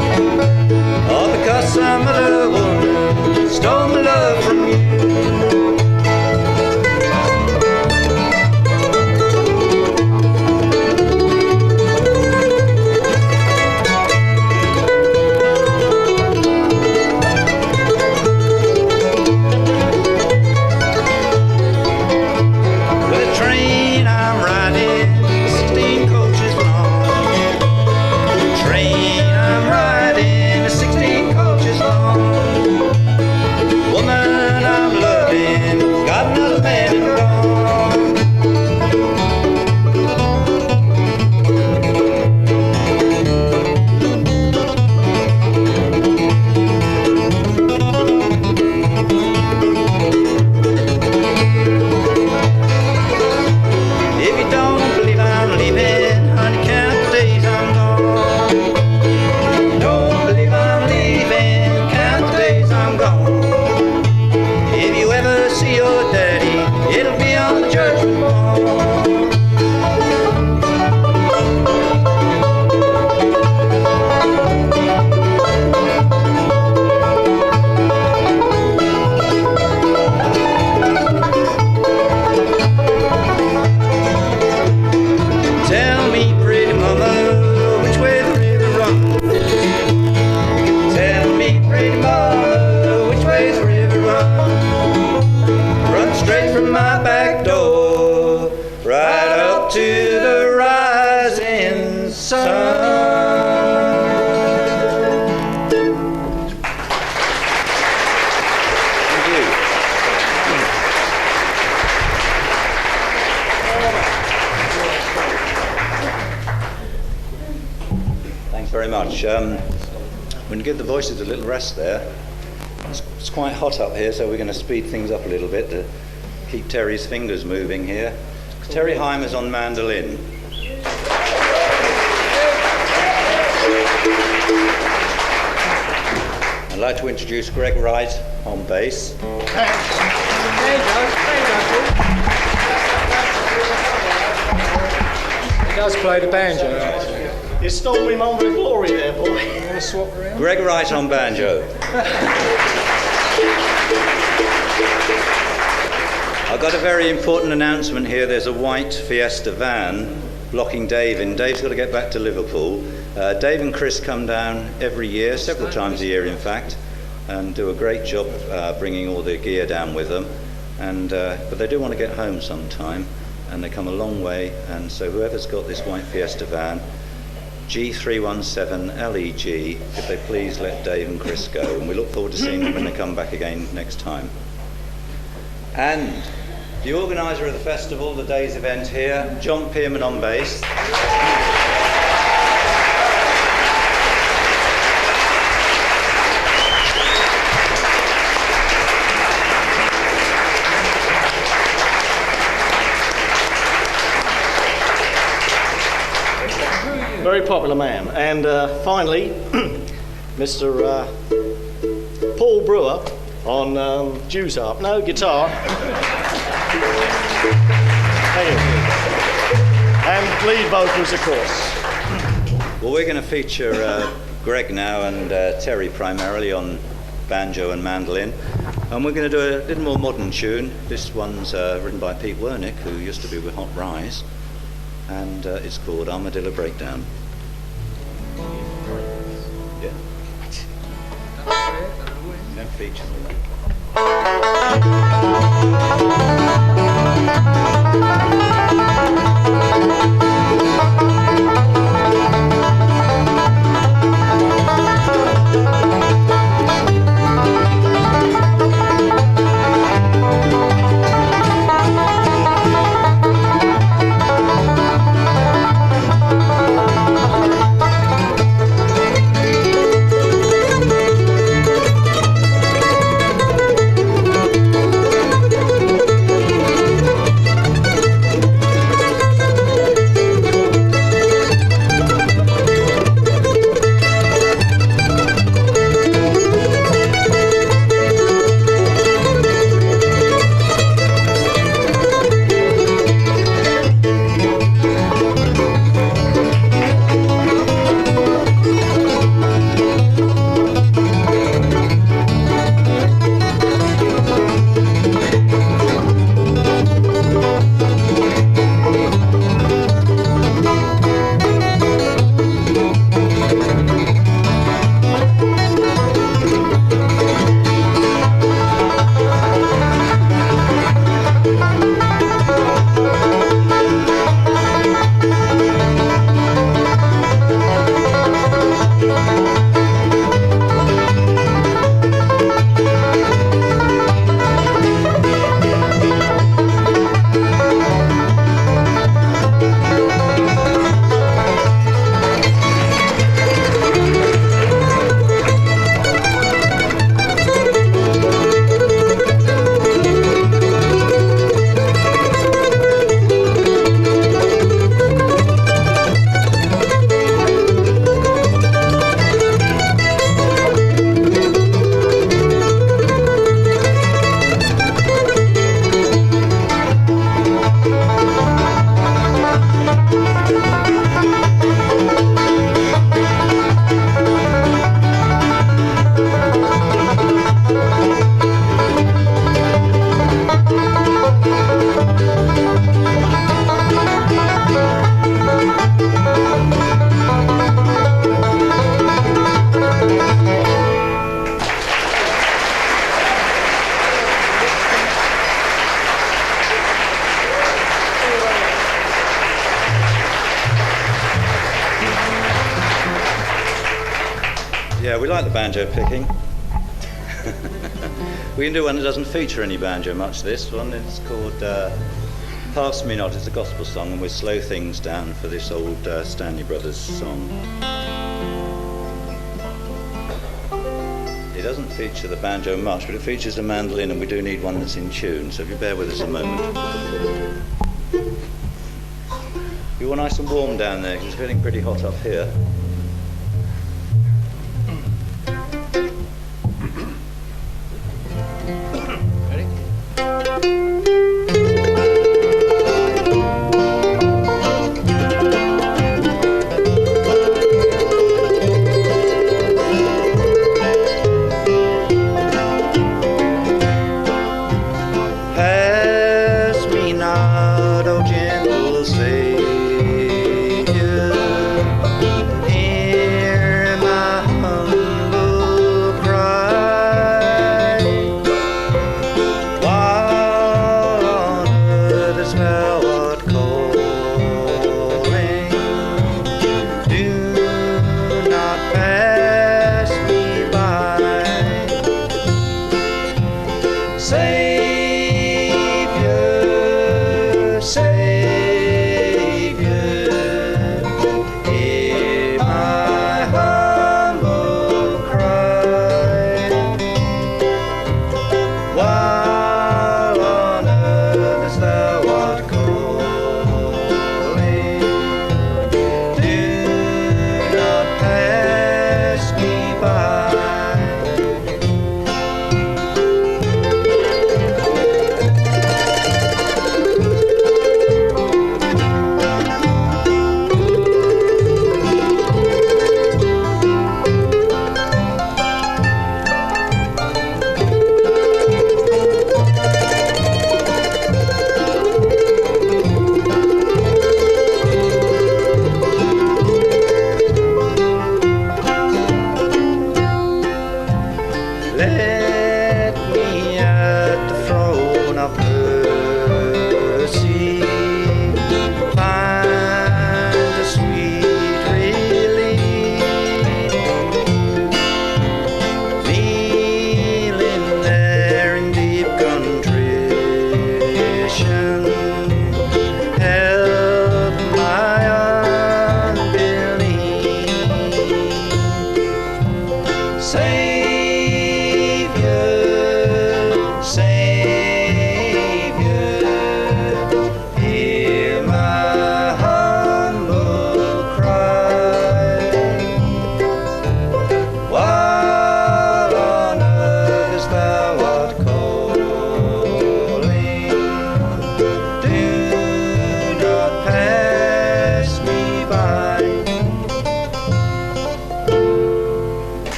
much. We're going to give the voices a little rest there. It's quite hot up here, so we're going to speed things up a little bit to keep Terry's fingers moving here. Terry Heimer's on mandolin. I'd like to introduce Greg Wright on bass. There you go. He does play the banjo, actually. You stole me moment of glory there, boy. You want to swap around? Greg Wright on banjo. I've got a very important announcement here. There's a white Fiesta van blocking Dave in. Dave's got to get back to Liverpool. Dave and Chris come down every year, several times a year in fact, and do a great job bringing all their gear down with them. And but they do want to get home sometime, and they come a long way. And so whoever's got this white Fiesta van, G317LEG, if they please let Dave and Chris go. And we look forward to seeing them when they come back again next time. And the organiser of the festival, the day's event here, John Pearman on bass. Very popular man. And finally, Mr. Paul Brewer on Jews harp. No, guitar. And lead vocals, of course. Well, we're going to feature Greg now and Terry primarily on banjo and mandolin. And we're going to do a little more modern tune. This one's written by Pete Wernick, who used to be with Hot Rise. And it's called Armadillo Breakdown. Yeah. Don't feature me. Yeah, we like the banjo picking. We can do one that doesn't feature any banjo much, this one. It's called Pass Me Not. It's a gospel song, and we slow things down for this old Stanley Brothers song. It doesn't feature the banjo much, but it features the mandolin, and we do need one that's in tune, so if you bear with us a moment. You all nice and warm down there, 'cause it's getting pretty hot up here.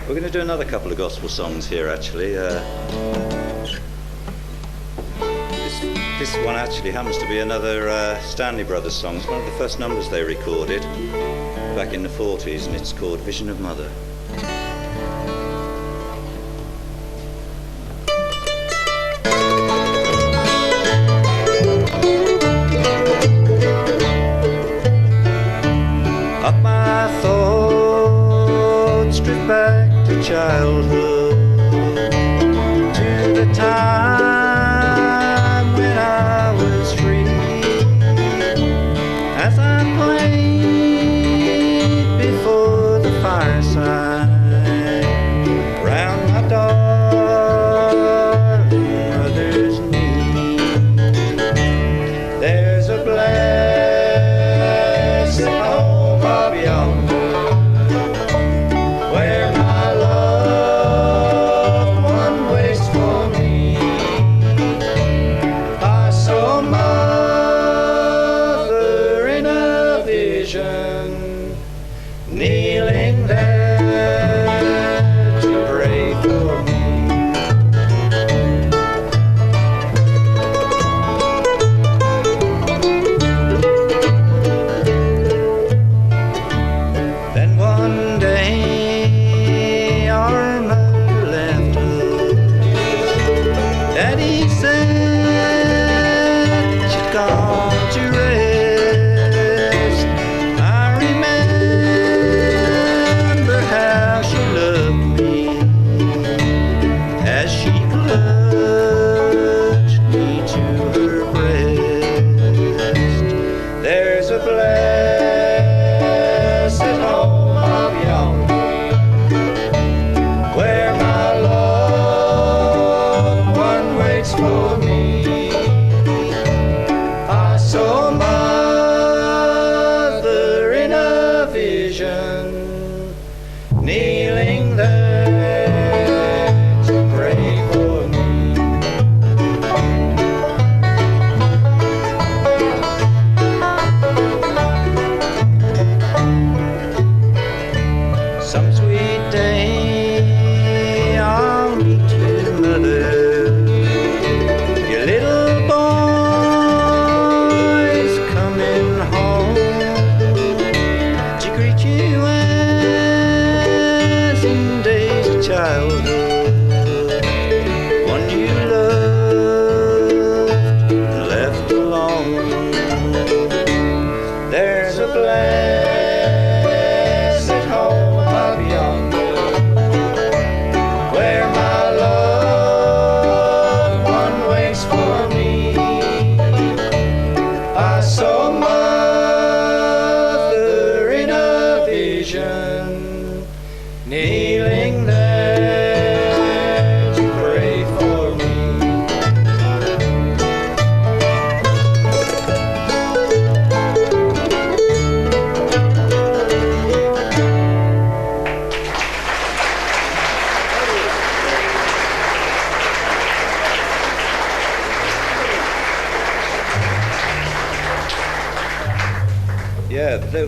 We're going to do another couple of gospel songs here, actually. This one actually happens to be another Stanley Brothers song. It's one of the first numbers they recorded back in the 40s, and it's called Vision of Mother. Up my thoughts drift back to childhood, to the time when I was free, as I played before the fireside round my darling mother's knee. There's a blessed home up yonder, where my loved one waits for me. I saw mother in a vision, kneeling there to pray for me. Then one day our mother left us. Daddy said she'd gone to rest. I remember how she loved me as she clutched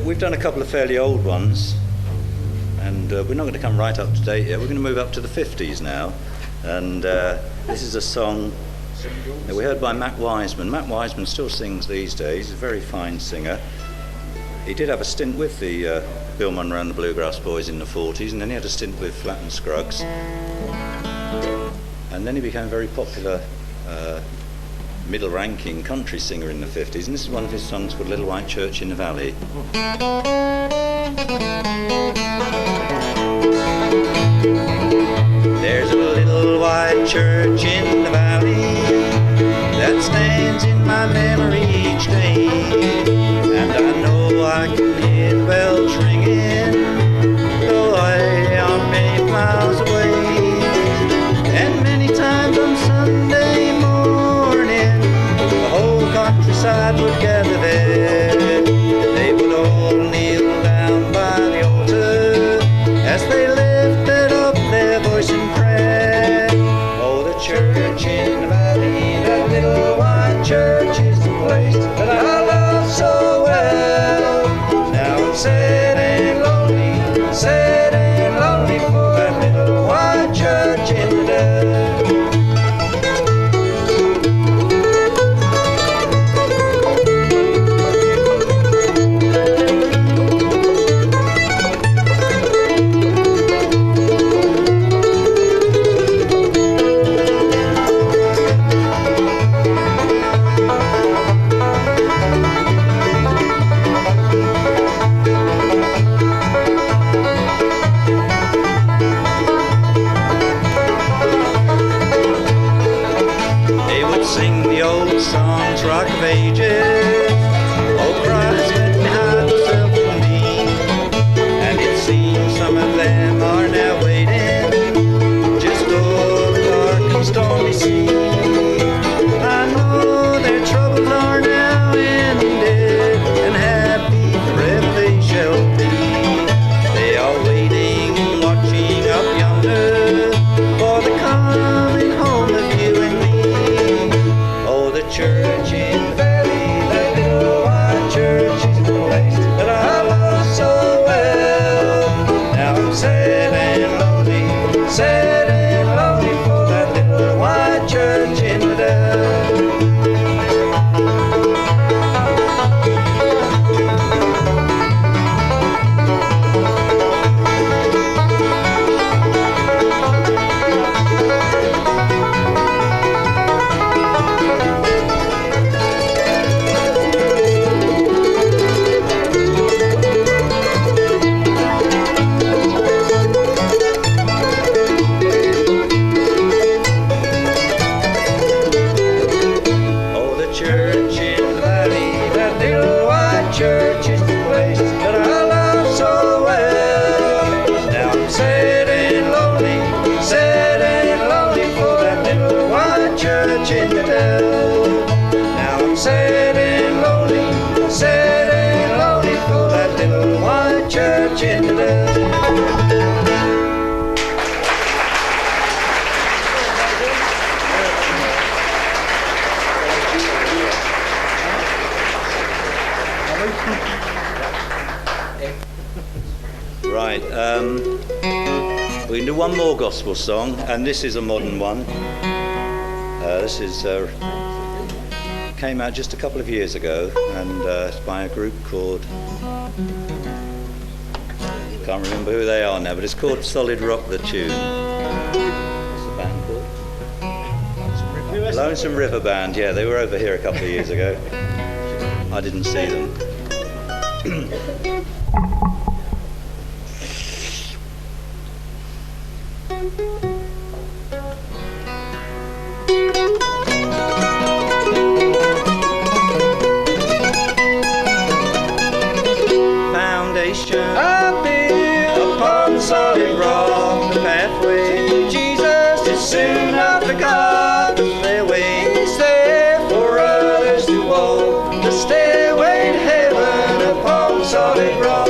we've done a couple of fairly old ones, and we're not going to come right up to date here. We're going to move up to the 50s now, and this is a song that we heard by Matt Wiseman. Matt Wiseman still sings these days. He's a very fine singer. He did have a stint with the Bill Monroe and the Bluegrass Boys in the 40s, and then he had a stint with Flatt and Scruggs. And then he became a very popular middle-ranking country singer in the 50s, and this is one of his songs called Little White Church in the Valley. There's a little white church in the valley that stands in my memory each day, and I know I can hear the bells ringing, though I am many miles away. And many times on Sunday morning, the whole countryside would gather there. They would all kneel down by the altar as they lifted up their voice in prayer. Oh, the church in the valley, that little white church, is the place that I love so well. Now I'm sad and lonely for that little white church in the valley. Songs, Rock of Ages, oh Christ, let me hide myself from thee. And it seems some of them are now waiting just over the dark and stormy sea. I know their troubles are now ended, and happy forever they shall be. They are waiting, watching up yonder for the coming home of you and me. The church in the valley, that little white church, is the place that I love so well. Now I'm sad and lonely for that little white church in the valley. Church is the place that I love so well. Now I'm sad and lonely for that little white church in the dell. Now I'm sad and lonely for that little white church in the dell. Right, we can do one more gospel song, and this is a modern one. This is came out just a couple of years ago, and it's by a group called, can't remember who they are now, but it's called Solid Rock the Tune. What's the band called? Lonesome River Band. Yeah, they were over here a couple of years ago. I didn't see them. Foundation I build upon solid rock, the pathway to Jesus is soon not forgot. The stairway is there for others to walk, the stairway to heaven upon solid rock.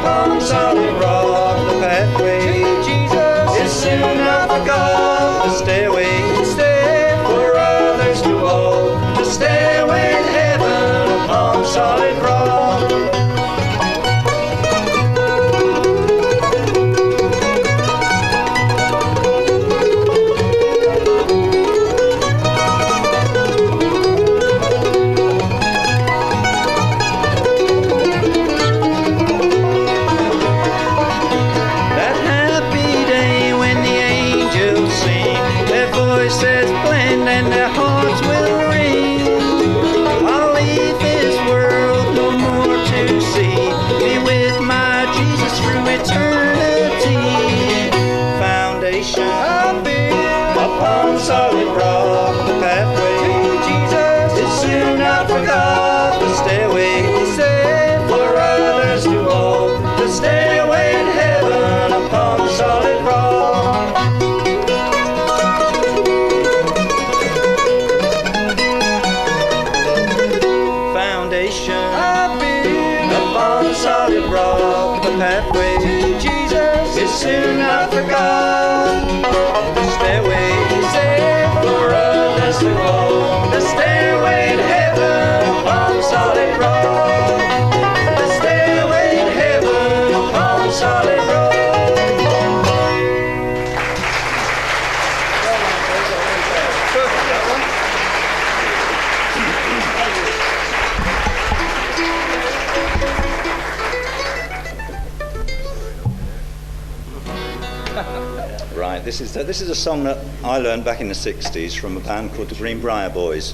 upon solid rock. The pathway to Jesus is soon not forgot. The stairway for others to walk. The stairway to heaven upon solid rock. Solid rock, the pathway to Jesus is soon not forgot. The stairway is safe for others to walk. The stairway to heaven upon solid rock. Foundation upon solid rock. The pathway to Jesus is soon not forgot. The stairway for others to walk. The stairway to heaven upon solid rock. The stairway to heaven upon solid rock. Right, this is a song that I learned back in the 60s from a band called the Greenbrier Boys.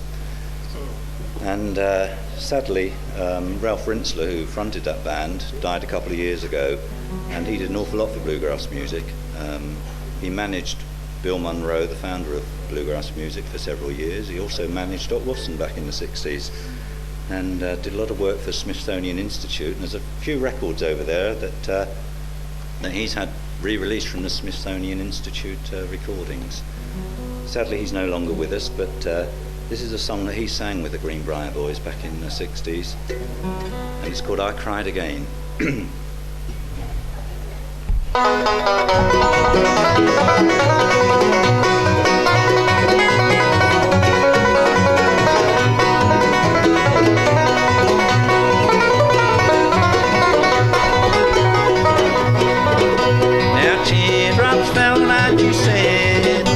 And sadly, Ralph Rinsler, who fronted that band, died a couple of years ago, and he did an awful lot for bluegrass music. He managed Bill Monroe, the founder of bluegrass music, for several years. He also managed Doc Wilson back in the 60s, and did a lot of work for Smithsonian Institute. And there's a few records over there that he's had re-released from the Smithsonian Institute recordings. Sadly, he's no longer with us, but this is a song that he sang with the Greenbrier Boys back in the 60s, and it's called I Cried Again. You said,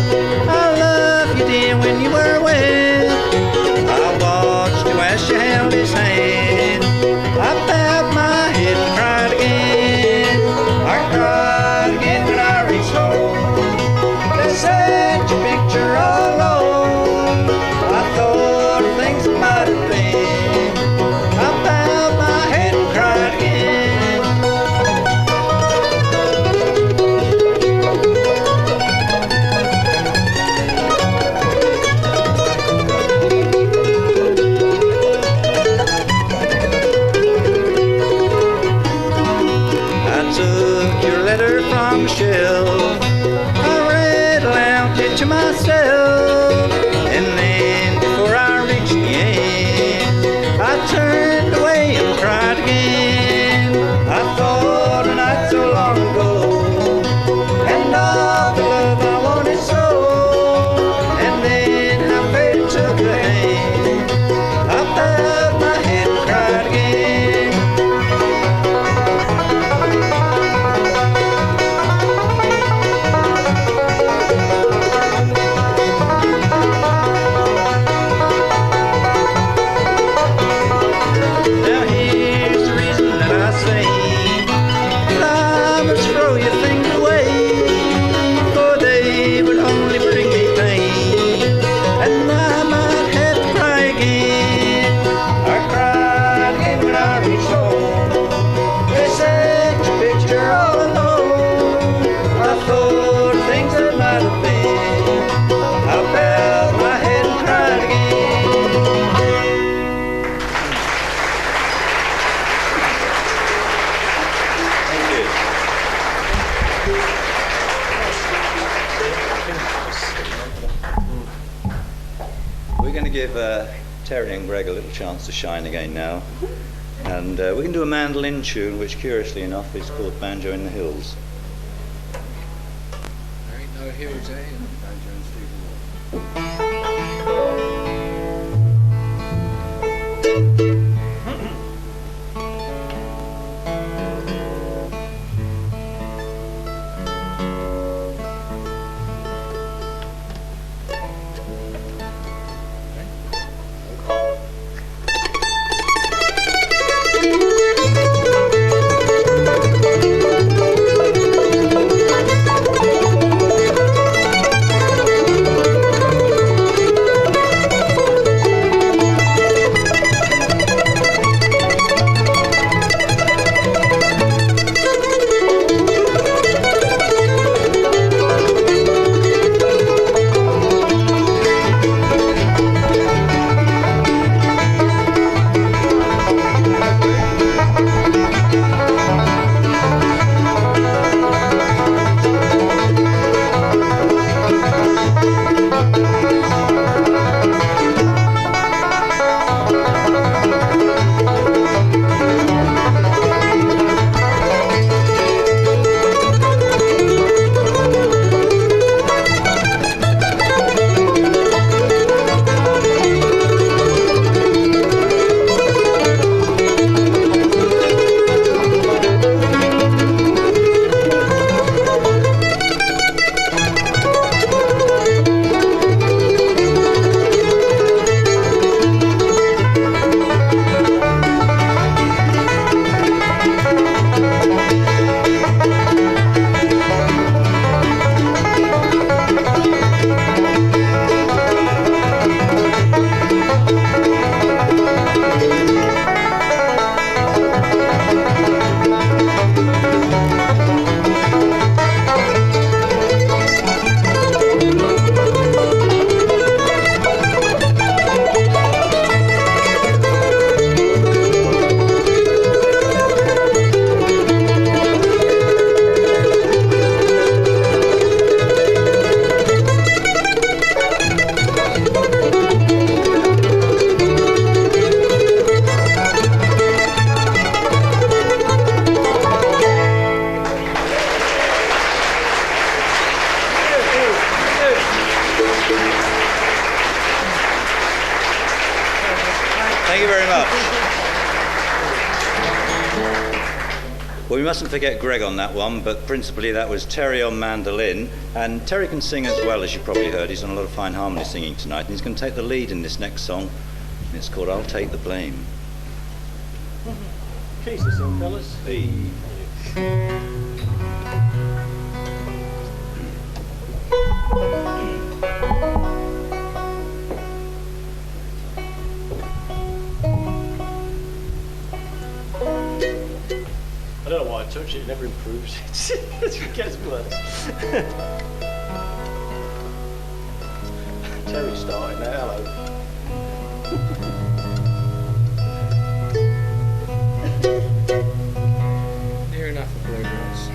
I love you, dear, when you were away. I watched you as you held his hand. I bowed my head and cried again. I cried again when I reached home. They said your picture all alone. I thought of things that might have been. I bowed my head and cried again. From the shelf, I read aloud it to myself, and then before I reached the end, I turned away and cried again. I thought a night so long ago, and all the love I wanted so, and then how fate took a hand. I bowed my head and cried again. We're going to give Terry and Greg a little chance to shine again now. And we can do a mandolin tune, which curiously enough is called Banjo in the Hills. There ain't no hills, eh? Banjo and Steeple Morden. Thank you very much. Well, we mustn't forget Greg on that one, but principally that was Terry on mandolin. And Terry can sing as well, as you probably heard. He's done a lot of fine harmony singing tonight, and he's going to take the lead in this next song. And it's called I'll Take the Blame. Keys to sing, fellas. Hey. I don't know why I touch it, it never improves it. It gets worse. Terry's starting now, hello. Near enough for Bluegrass.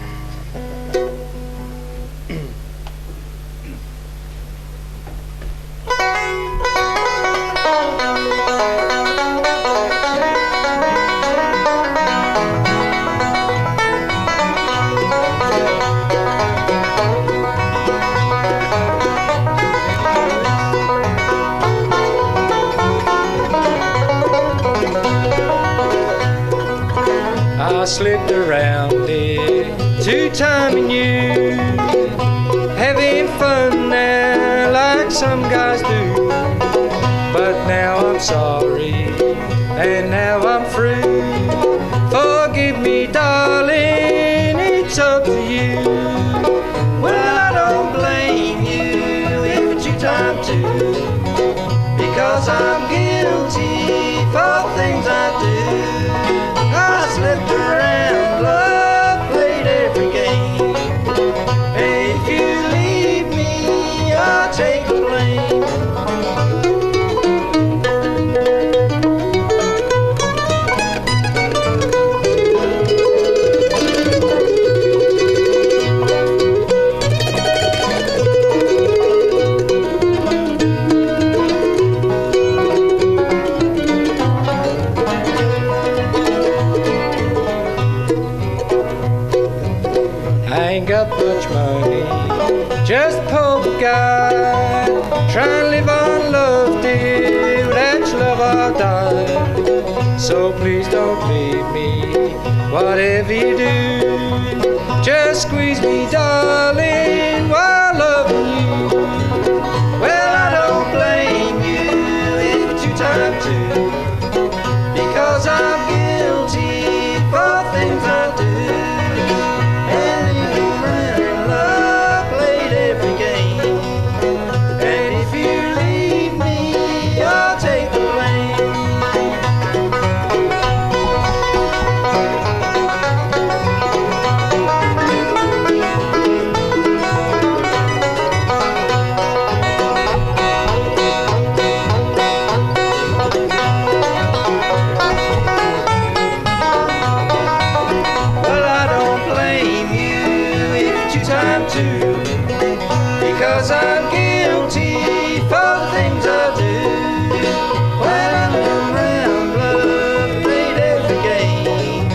I slipped around it, two-timing you, having fun now like some guys do. But now I'm sorry, and now I'm free. Forgive me, darling, it's up to you. Well, I don't blame you if it's your time to, because I'm guilty for things I do. I slipped around, love played every game. If you leave me, I'll take the blame. ain't got much money, just a poor guy, trying to live on love, dear. Without your love I'll die. So please don't leave me, whatever you do. Just squeeze me, darling, while loving you. Well, I don't blame you if you're too tired to, because I'm guilty for things I do. And if you friend love played every game, and if you leave me, I'll take the blame. Because I'm guilty for the things I do. When I'm around, love played every game.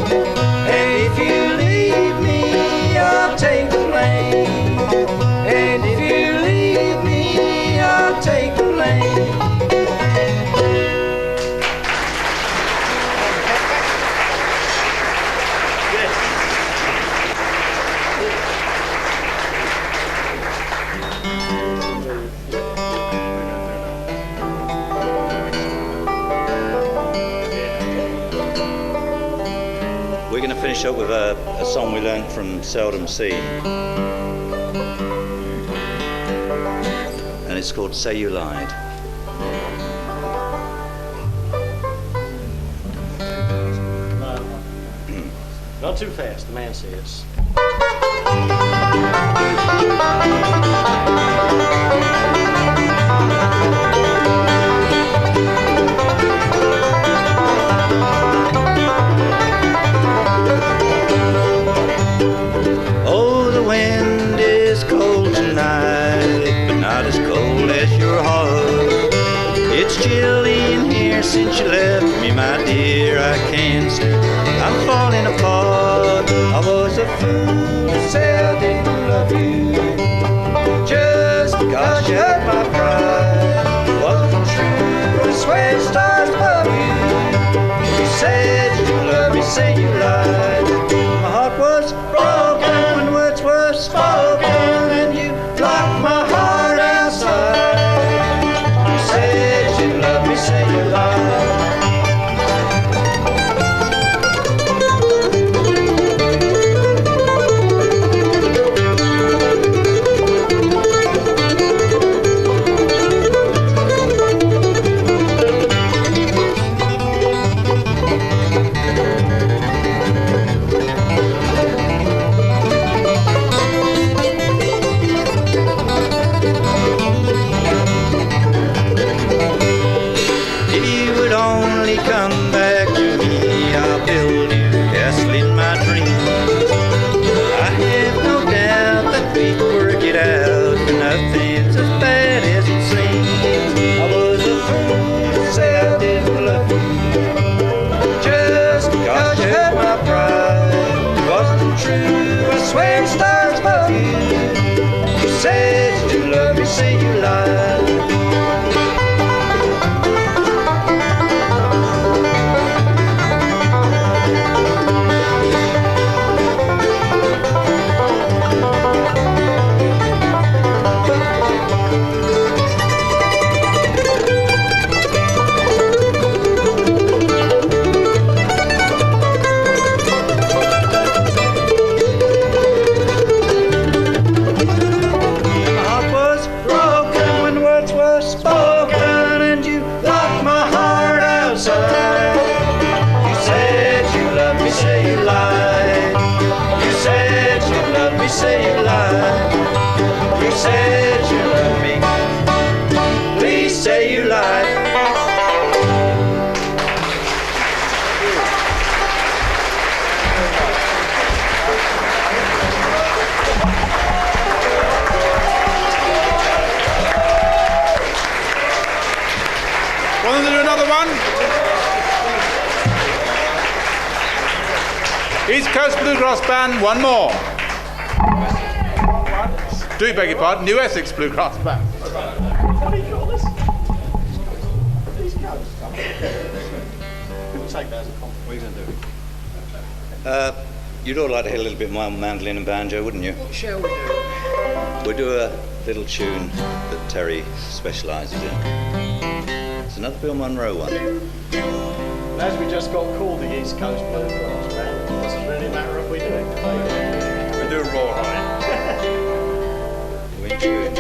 And if you leave me, I'll take the blame. And if you leave me, I'll take the blame. We're going to finish up with a song we learned from Seldom Seen. And it's called Say You Lied. Not too fast, the man says. Oh, the wind is cold tonight, but not as cold as your heart. It's chilly in here since you left me, my dear, I can't say I'm falling apart. I was a fool to say I didn't love you, just because you hurt my pride. Wasn't true, I swear stars above you. You said you loved me, say you lied. My heart was broken when words were spoken, and you locked my heart outside. You said you loved me, say you lied. Come back to me, I'll build you a castle in my dreams. I have no doubt that we can work it out, but nothing's as bad as it seems. I was a fool to say I didn't love you, just because you hurt my pride. It wasn't true, I swear stars above you. You said you love me, say you lied. Say you lied. You said you love me. Please say you lied. Want to do another one? East Coast Bluegrass Band, one more. Do beg your pardon, New Essex Bluegrass Band. What do you call this? These cows. We'll take that as a compliment. What are you going to do? You'd all like to hear a little bit more mandolin and banjo, wouldn't you? What shall we do? We'll do a little tune that Terry specialises in. It's another Bill Monroe one. And as we just got called the East Coast Bluegrass Band, it doesn't really matter if we do it. We do a roar on it. We tune.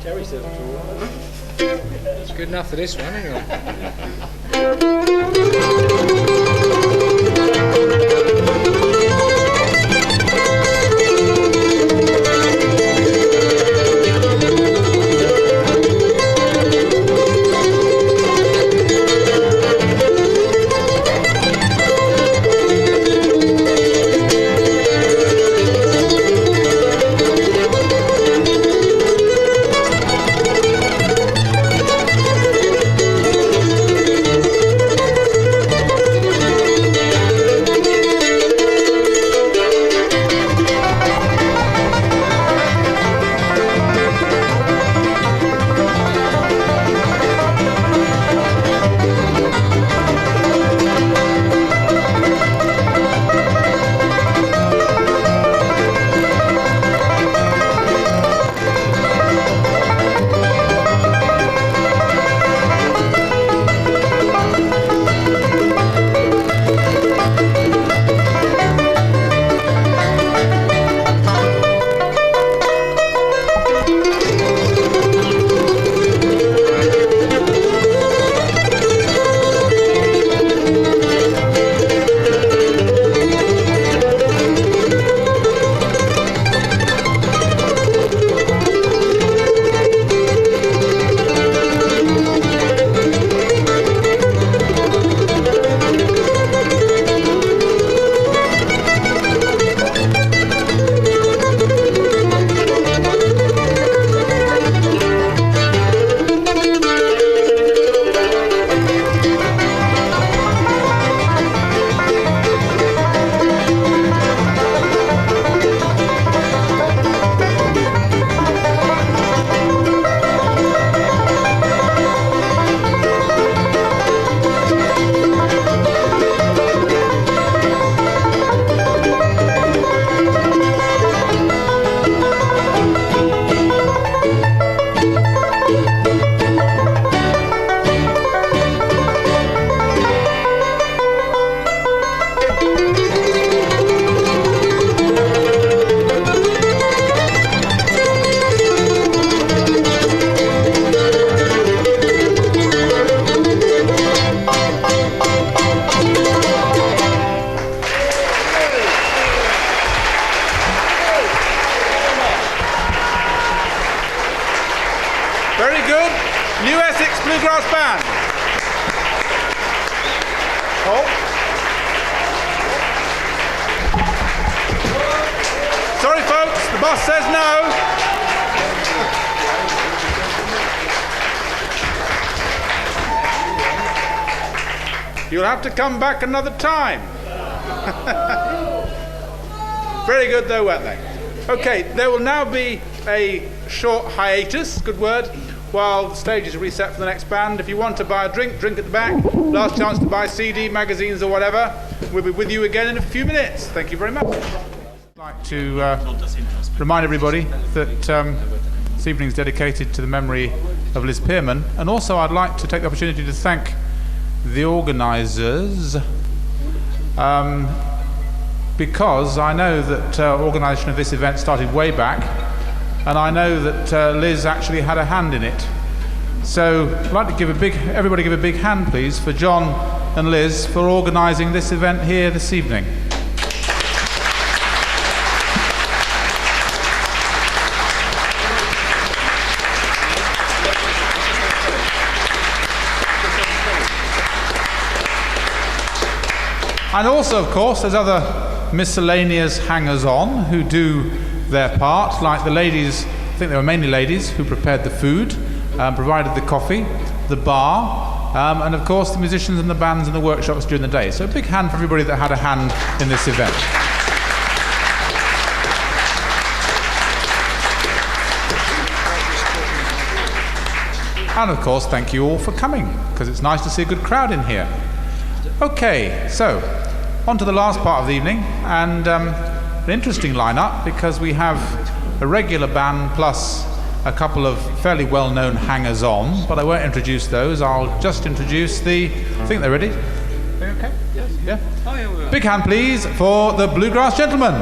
Terry said it's all right. It's good enough for this one, anyway. Very good. New Essex Bluegrass Band. Oh. Sorry, folks, the boss says no. You'll have to come back another time. Very good, though, weren't they? Okay, there will now be a short hiatus, good word, while the stage is reset for the next band. If you want to buy a drink, drink at the back. Last chance to buy CD, magazines or whatever. We'll be with you again in a few minutes. Thank you very much. I'd like to remind everybody that this evening is dedicated to the memory of Liz Pearman, and also I'd like to take the opportunity to thank the organisers, because I know that organisation of this event started way back, and I know that Liz actually had a hand in it. So I'd like to give everybody give a big hand, please, for John and Liz for organising this event here this evening. And also, of course, there's other miscellaneous hangers-on who do their part, like the ladies, I think they were mainly ladies, who prepared the food, provided the coffee, the bar, and of course the musicians and the bands and the workshops during the day. So a big hand for everybody that had a hand in this event. And of course, thank you all for coming, because it's nice to see a good crowd in here. Okay, so on to the last part of the evening, and an interesting lineup, because we have a regular band plus a couple of fairly well-known hangers-on, but I won't introduce those. I'll just introduce I think they're ready. Are you okay? Yes. Yeah? Oh, yeah, we are. Big hand, please, for the Bluegrass Gentlemen.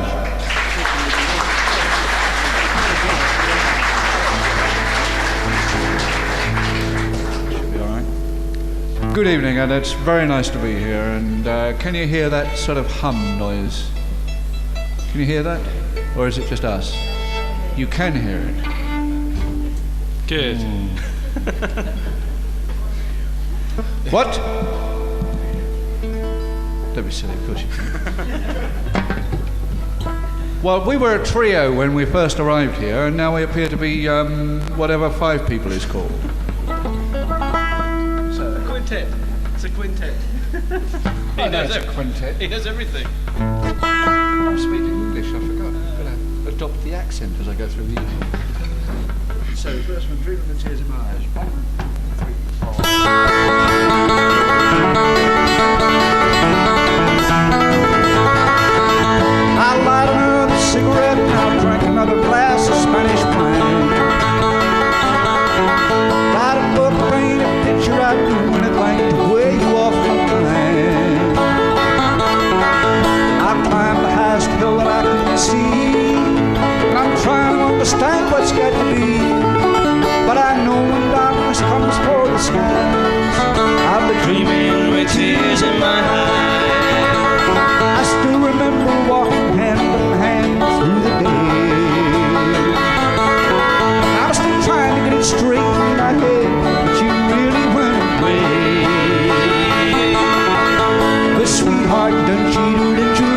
Good evening, and it's very nice to be here. And can you hear that sort of hum noise? Can you hear that? Or is it just us? You can hear it. Good. What? Don't be silly, of course you can. Well, we were a trio when we first arrived here, and now we appear to be whatever 5 people is called. Quintet. It's a quintet. He knows a quintet. He knows everything. I'm speaking English, I forgot. I'm going to adopt the accent as I go through the evening. So, first one, Dreaming with Tears in My Eyes. 1, 2, 3, 4. I light another cigarette and I drank another glass of Spanish wine. Got a book, paint a picture, I'd do anything to wear you off my mind. I climbed the highest hill that I could see, and I'm trying to understand what's got to be. But I know when darkness comes for the skies, I've been dreaming with tears in my eyes. I still remember walking hand in hand through the day. I was still trying to get it straight in my head, but you really went away. But sweetheart, done cheated in July.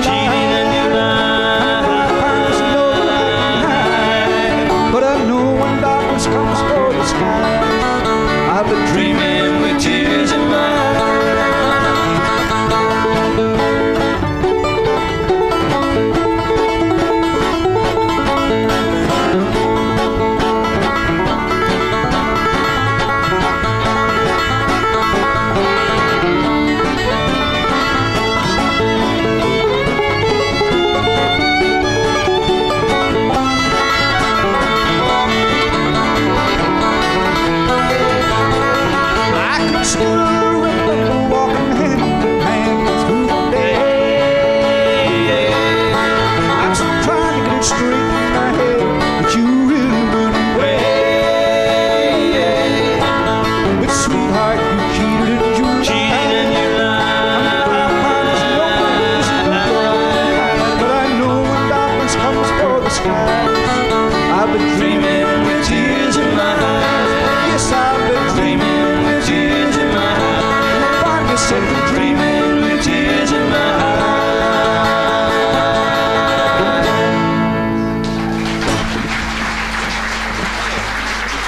But I know when darkness comes for the sky, I've been dreaming with tears in my eyes.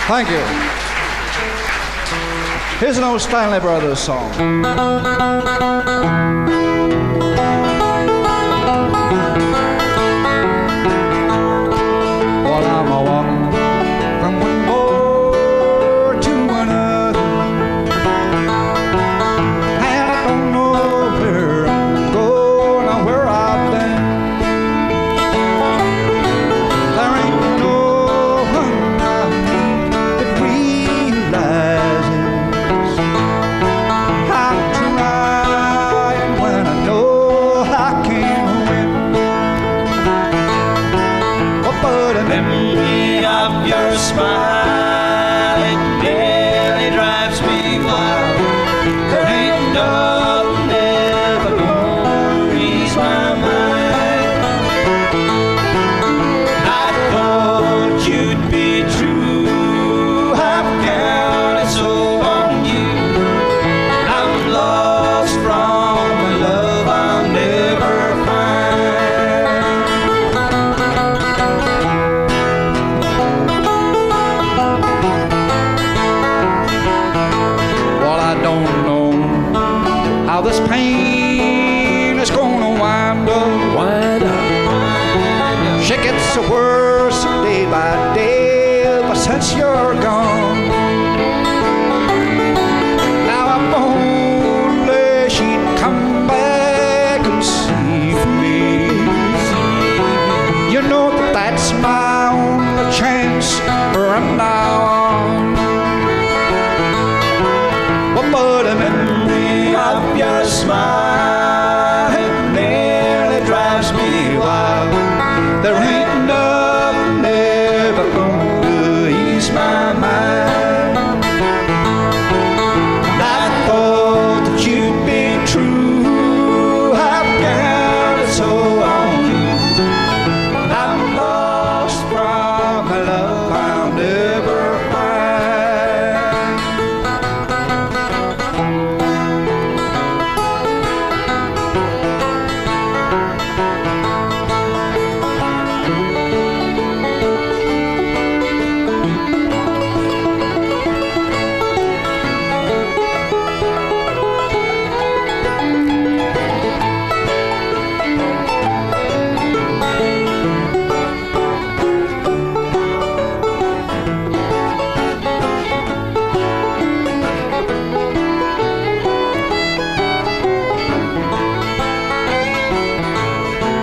Thank you. Here's an old Stanley Brothers song. While I'm a-walking from one board to another, and I don't know where I'm going or where I've been. There ain't no one now that realizes I'm trying when I know I can't win. Oh, but a memory of your smile, it nearly drives me wild. There ain't nothing ever gonna ease my mind. I thought you'd be true, I've counted so on you. I'm lost from a love I'll never find. wind up. She gets worse day by day ever since you're gone. Now I'm only she'd come back and see me. You know that that's my only chance from now on. Well, but a memory of your smile, it nearly drives me wild. There ain't nothing ever gonna ease my mind. And I thought that you'd be true. I've counted so on you. And I'm lost from a love I'll never find.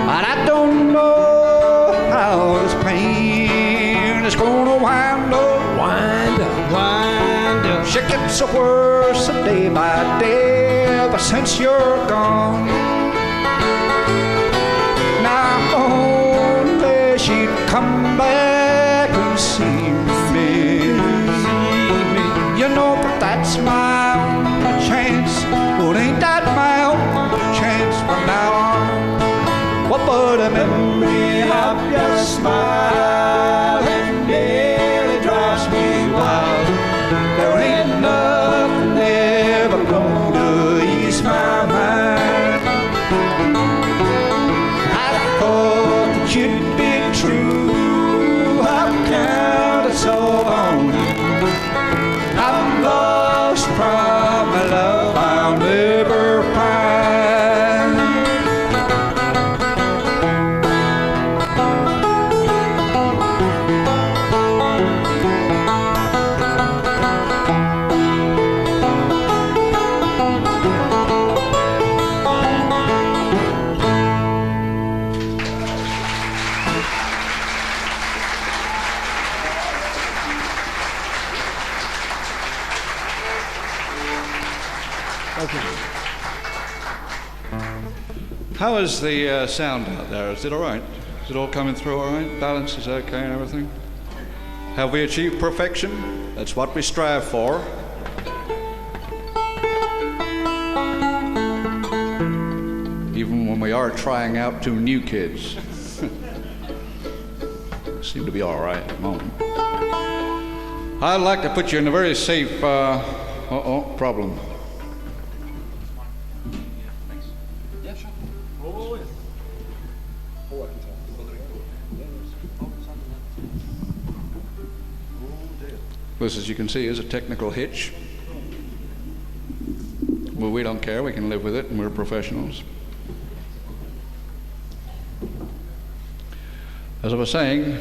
But I don't know how this pain is gonna wind up. Wind up, wind up. She gets worse day by day ever since you're gone. Now only she'd come back and see me. You know that that's my only chance. Well, ain't that my only chance from now on? Well, but a memory of your smile, it nearly drives me wild. There ain't nothing ever gonna ease my mind. I thought that you'd be true. I've counted so on you. I'm lost from a love I'll never find. How is the sound out there? Is it all right? Is it all coming through all right? Balance is okay and everything? Have we achieved perfection? That's what we strive for. Even when we are trying out two new kids. Seem to be all right at the moment. I'd like to put you in a very safe, problem. This, as you can see, is a technical hitch. Well, we don't care. We can live with it, and we're professionals. As I was saying,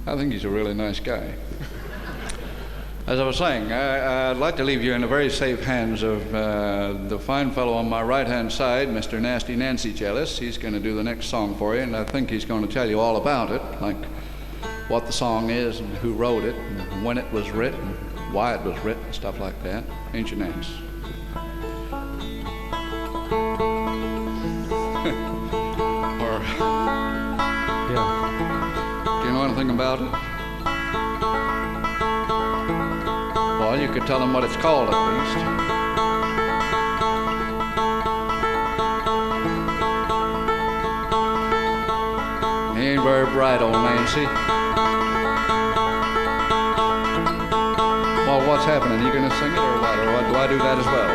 I think he's a really nice guy. As I was saying, I'd like to leave you in the very safe hands of the fine fellow on my right-hand side, Mr. Nasty Nancy Jealous. He's going to do the next song for you, and I think he's going to tell you all about it, like what the song is and who wrote it and when it was written, why it was written, stuff like that. Ain't you, Nance? Or, yeah. Do you know anything about it? Well, you could tell him what it's called at least. He ain't very bright, old Nancy. Well, what's happening? Are you going to sing it or what? Or do I do that as well?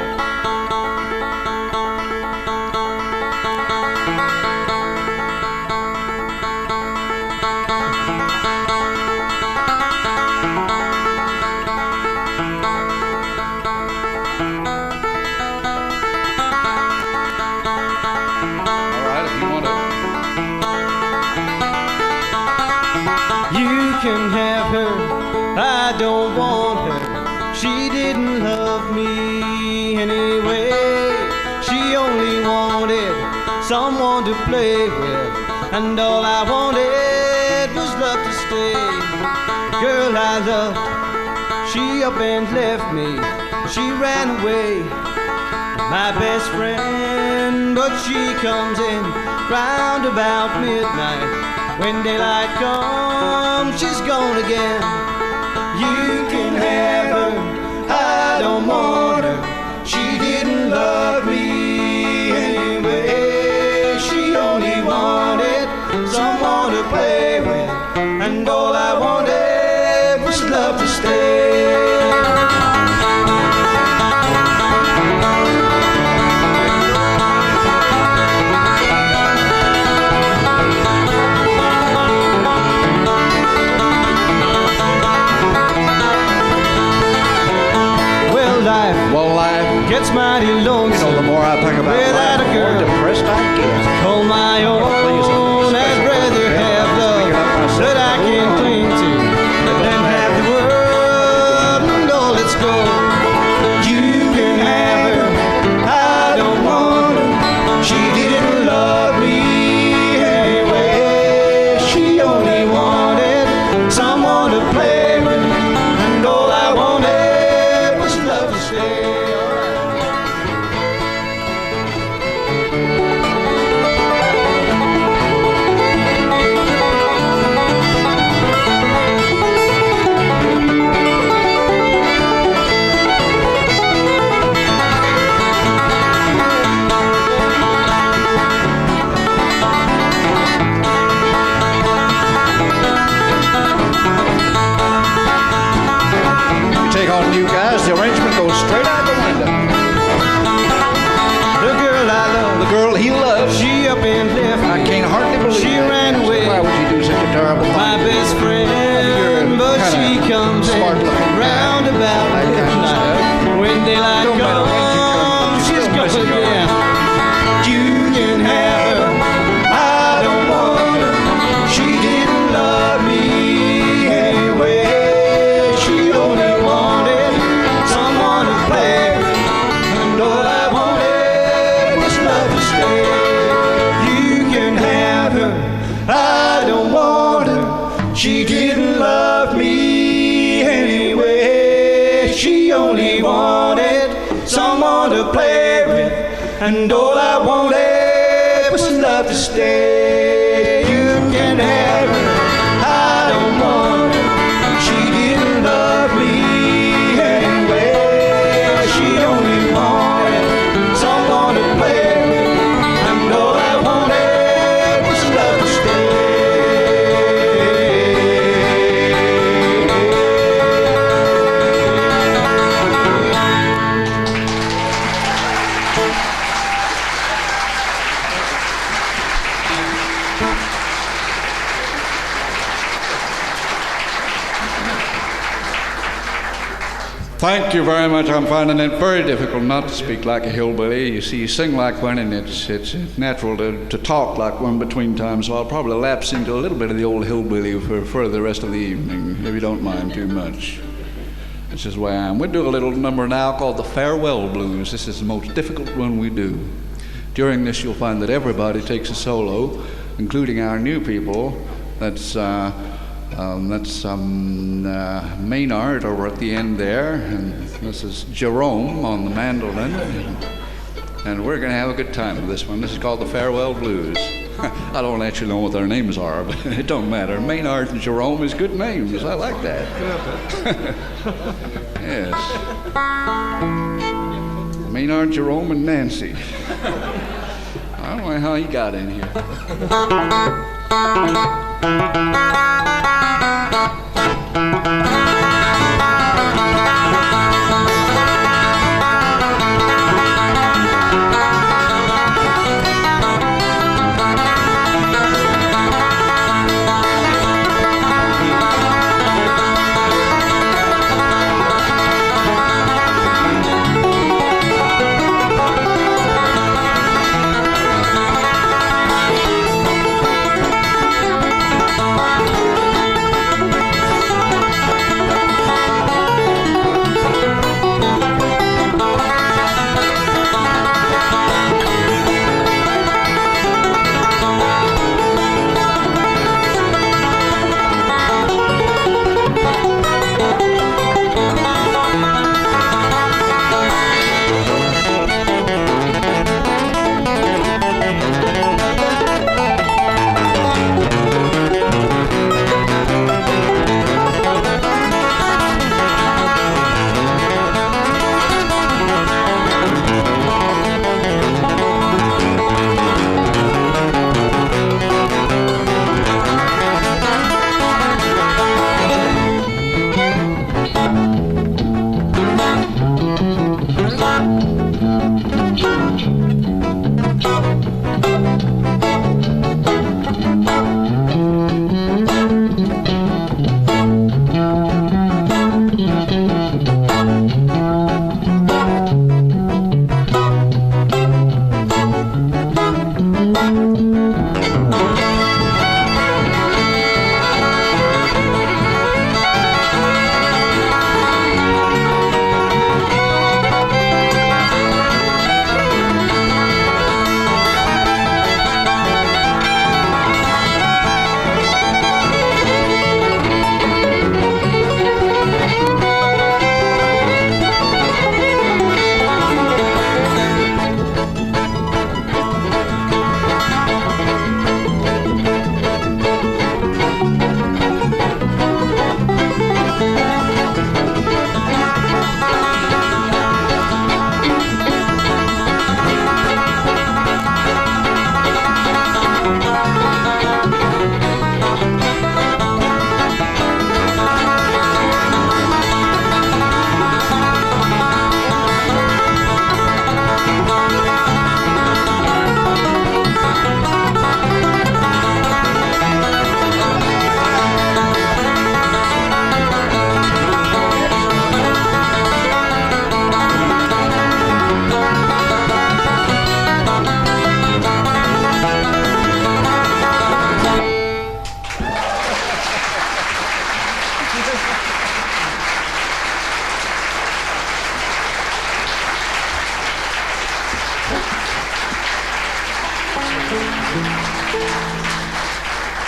I don't want her. She didn't love me anyway. She only wanted someone to play with, and all I wanted was love to stay. The girl I loved, she up and left me. She ran away, my best friend, but she comes in round about midnight. When daylight comes, she's gone again. You can have her, I don't want her. She didn't love me anyway. She only wanted someone to play with, and all I wanted was love to stay. Gets mighty lonesome. You know, the more I think about without life, a the more girl depressed I get. Call my own. I'd rather have love that I can cling to than have the world and all its gold. You can have her, I don't want her. She didn't love me anyway. She only wanted someone to play with, and all I wanted was love to stay. You guys, the arrangement goes straight out the window. The girl I love, the girl he loves, she up and left me. I can't hardly believe she that. ran away. Why would you do such a terrible thing? My best friend, but she comes in round about midnight. When daylight comes, she's gone again. You can have her, I don't want her. She didn't love me anyway. She only wanted someone to play with, and all I wanted was love to stay. You can have her, I don't want her. She didn't love me anyway. She only wanted someone to play with, and all I wanted was love to stay. You can have her, I don't want her. She didn't love me anyway. She only wanted someone to play with, and all I wanted was love to stay. Thank you very much. I'm finding it very difficult not to speak like a hillbilly. You see, you sing like one, and it's natural to talk like one between times, so I'll probably lapse into a little bit of the old hillbilly for the rest of the evening, if you don't mind too much. This is the way I am. We'll do a little number now called the Farewell Blues. This is the most difficult one we do. During this, you'll find that everybody takes a solo, including our new people. That's Maynard over at the end there, and this is Jerome on the mandolin, and we're going to have a good time with this one. This is called the Farewell Blues. I don't actually know what their names are, but it don't matter. Maynard and Jerome is good names. I like that. Yes. Maynard, Jerome, and Nancy. I don't know how he got in here.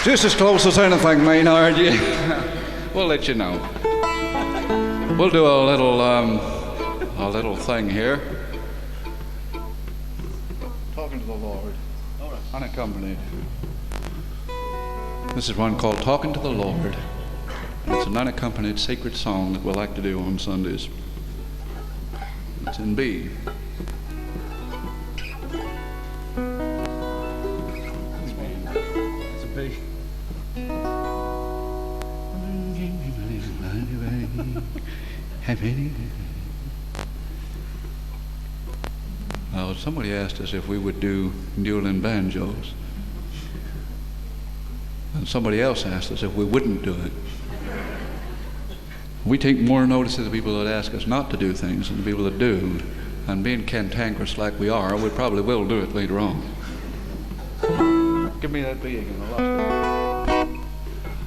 Just as close as anything, Maynard. We'll let you know. We'll do a little thing here. Talking to the Lord, unaccompanied. This is one called Talking to the Lord. It's an unaccompanied sacred song that we like to do on Sundays. It's in B. It's a B. Well, somebody asked us if we would do dueling banjos. And somebody else asked us if we wouldn't do it. We take more notice of the people that ask us not to do things than the people that do. And being cantankerous like we are, we probably will do it later on. Give me that B again, I lost it.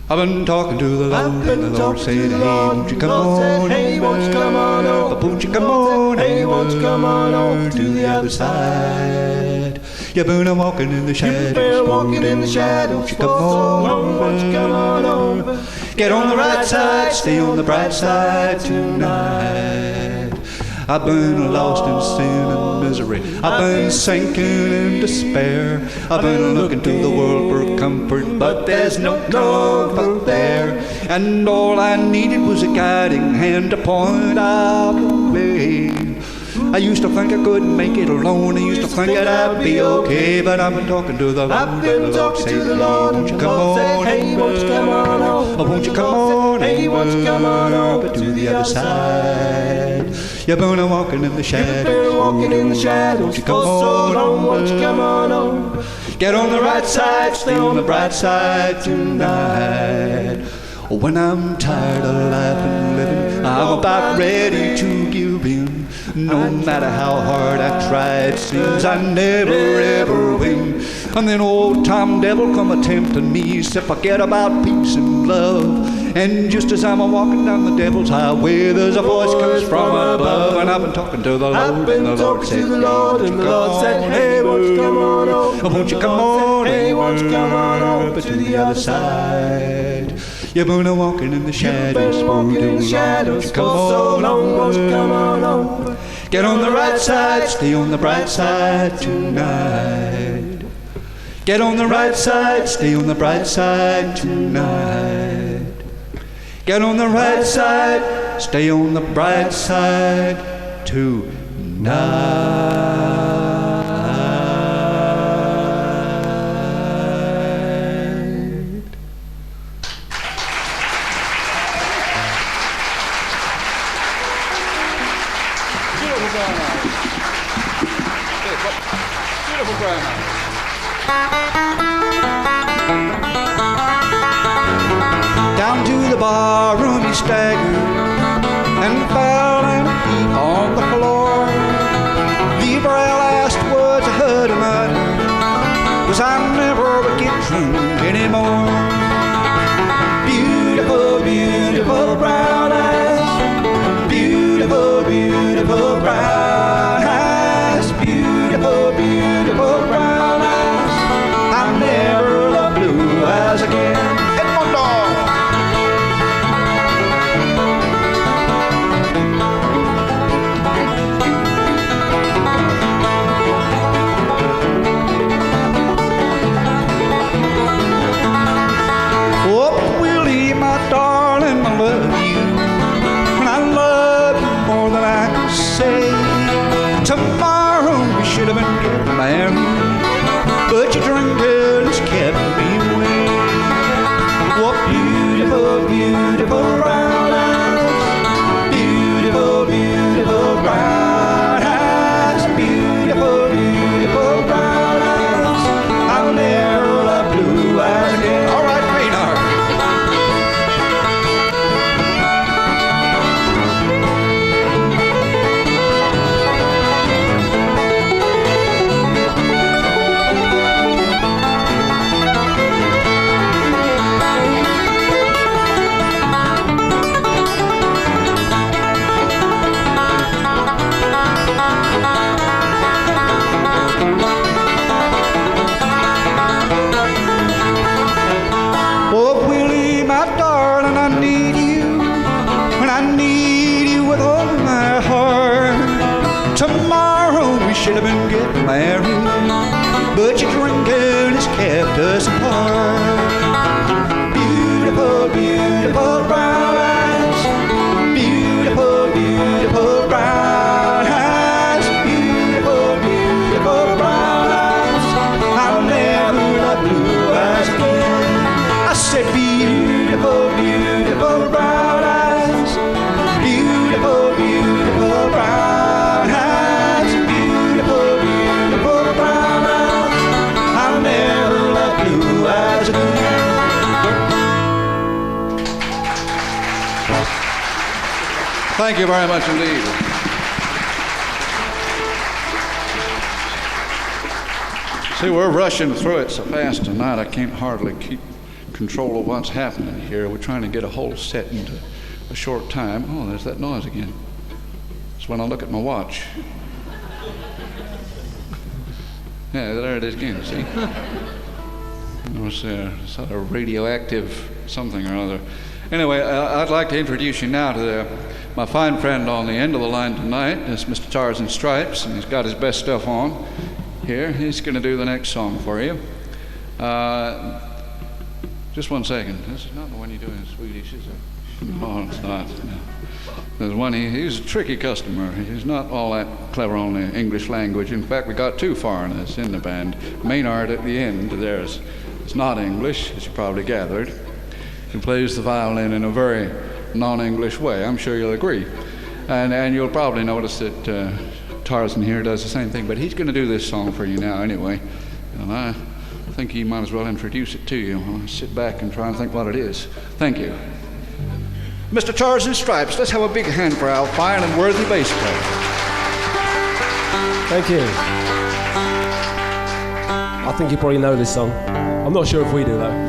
I've been talking to the Lord, and the Lord said, hey, won't you come on hey, won't you come on over? Won't you come on hey, won't you come on over to the other side? You've been walking in the shadows, won't you come on won't you come on over? Get on the right side, stay on the bright side tonight. I've been lost in sin and misery. I've been sinking in despair. I've been looking to the world for comfort, but there's no comfort there. And all I needed was a guiding hand to point out the way. I used to think I couldn't make it alone. I used to think that I'd be okay, but I've been talking to the Lord. I've been talking to the Lord, won't you come on? Hey, won't you come on over? Won't you come on? Hey, won't you come on over to the other side? You've been walking in the shadows. Walking in the shadows won't you come for so long, won't you come on over? Get on the right side, stay on the bright side tonight. When I'm tired of life and living, I'm about ready to give in. No matter how hard I try, it seems I never ever win. And then old Tom Devil come a-tempting me, said forget about peace and love. And just as I'm a-walking down the devil's highway, there's a voice comes from above. And I've been talking to the Lord, I've been and the Lord talking to the Lord, and the Lord said, hey, won't you come on over? Won't you come on? Hey, won't you come on over to the other side? You've been walking in the shadows for so long, won't you come on over? Get on the right side, stay on the bright side tonight. Get on the right side, stay on the bright side tonight. Get on the right side, stay on the bright side tonight. Down to the barroom he staggered and fell in a heap on the floor. The very last words I heard him utter was, I never would get drunk anymore. Beautiful, beautiful brown eyes. Beautiful, beautiful brown eyes. Beautiful, beautiful brown eyes. I never loved blue eyes again. but your drinking has kept us apart. Beautiful, beautiful brown eyes, beautiful, beautiful brown eyes, beautiful, beautiful brown eyes. I'll never love blue eyes again. I said beautiful, beautiful brown eyes, beautiful, beautiful brown eyes, beautiful, beautiful brown eyes. I'll never love blue eyes again. Thank you very much indeed. See, we're rushing through it so fast tonight, I can't hardly keep control of what's happening here. We're trying to get a whole set into a short time. Oh, there's that noise again. It's when I look at my watch. Yeah, there it is again, see? It was sort of radioactive something or other. Anyway, I'd like to introduce you now to my fine friend on the end of the line tonight. It's Mr. Tars and Stripes, and he's got his best stuff on here. He's going to do the next song for you. Just 1 second. This is not the one you do in Swedish, is it? No, it's not. No. There's one, he's a tricky customer. He's not all that clever on the English language. In fact, we got 2 foreigners in the band. Maynard at the end there is not English, as you probably gathered. He plays the violin in a very non-English way. I'm sure you'll agree. And you'll probably notice that Tarzan here does the same thing, but he's going to do this song for you now anyway. And I think he might as well introduce it to you. I'll sit back and try and think what it is. Thank you. Mr. Tars and Stripes, let's have a big hand for our fine and worthy bass player. Thank you. I think you probably know this song. I'm not sure if we do though.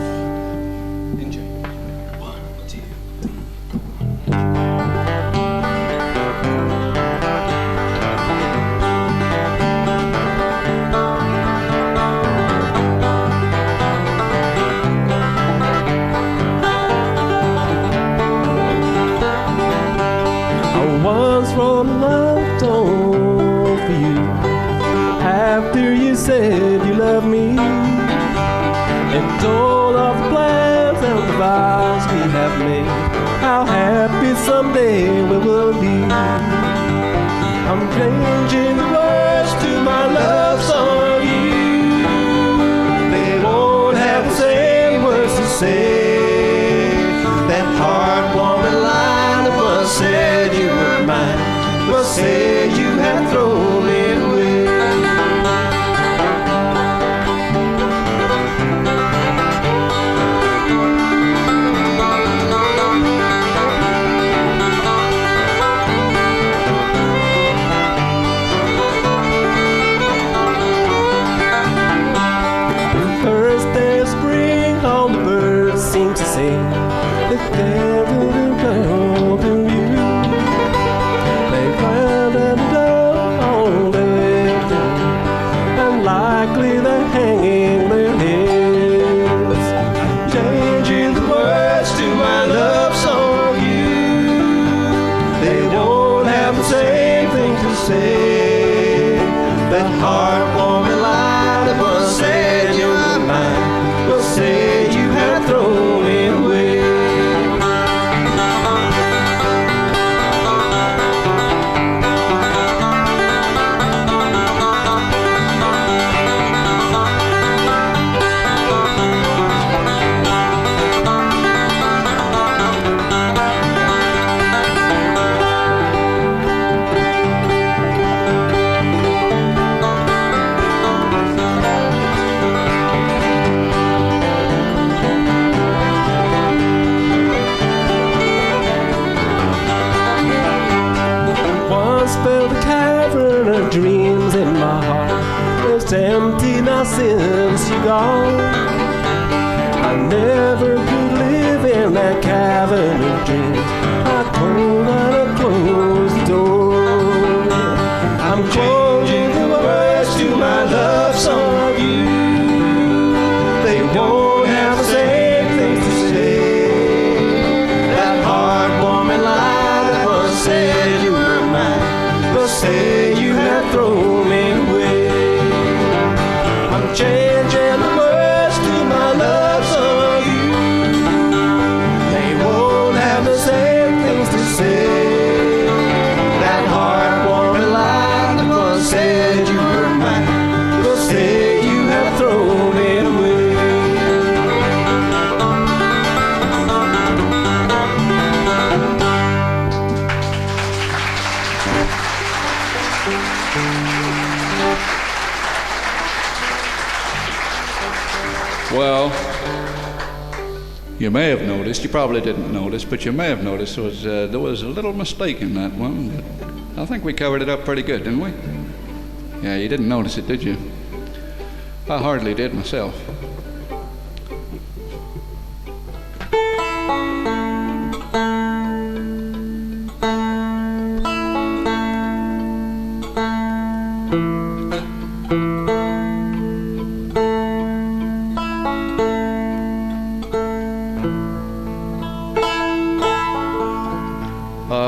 Said you love me, and all of the plans and the vows we have made, how happy someday we will be. I'm changing the words to my love song. You, they won't have the same words to say. That heartwarming line that once said you were mine, will say you had thrown it away. Since you gone, I never could live in that cavern of dreams. I told her to close the door. I'm changing the words to my love song. You, they won't have the same things to say. That heartwarming line that once said you were mine, will say you have thrown me away. I'm changing Well, you may have noticed, you probably didn't notice, but you may have noticed there was a little mistake in that one. But I think we covered it up pretty good, didn't we? Yeah, you didn't notice it, did you? I hardly did myself.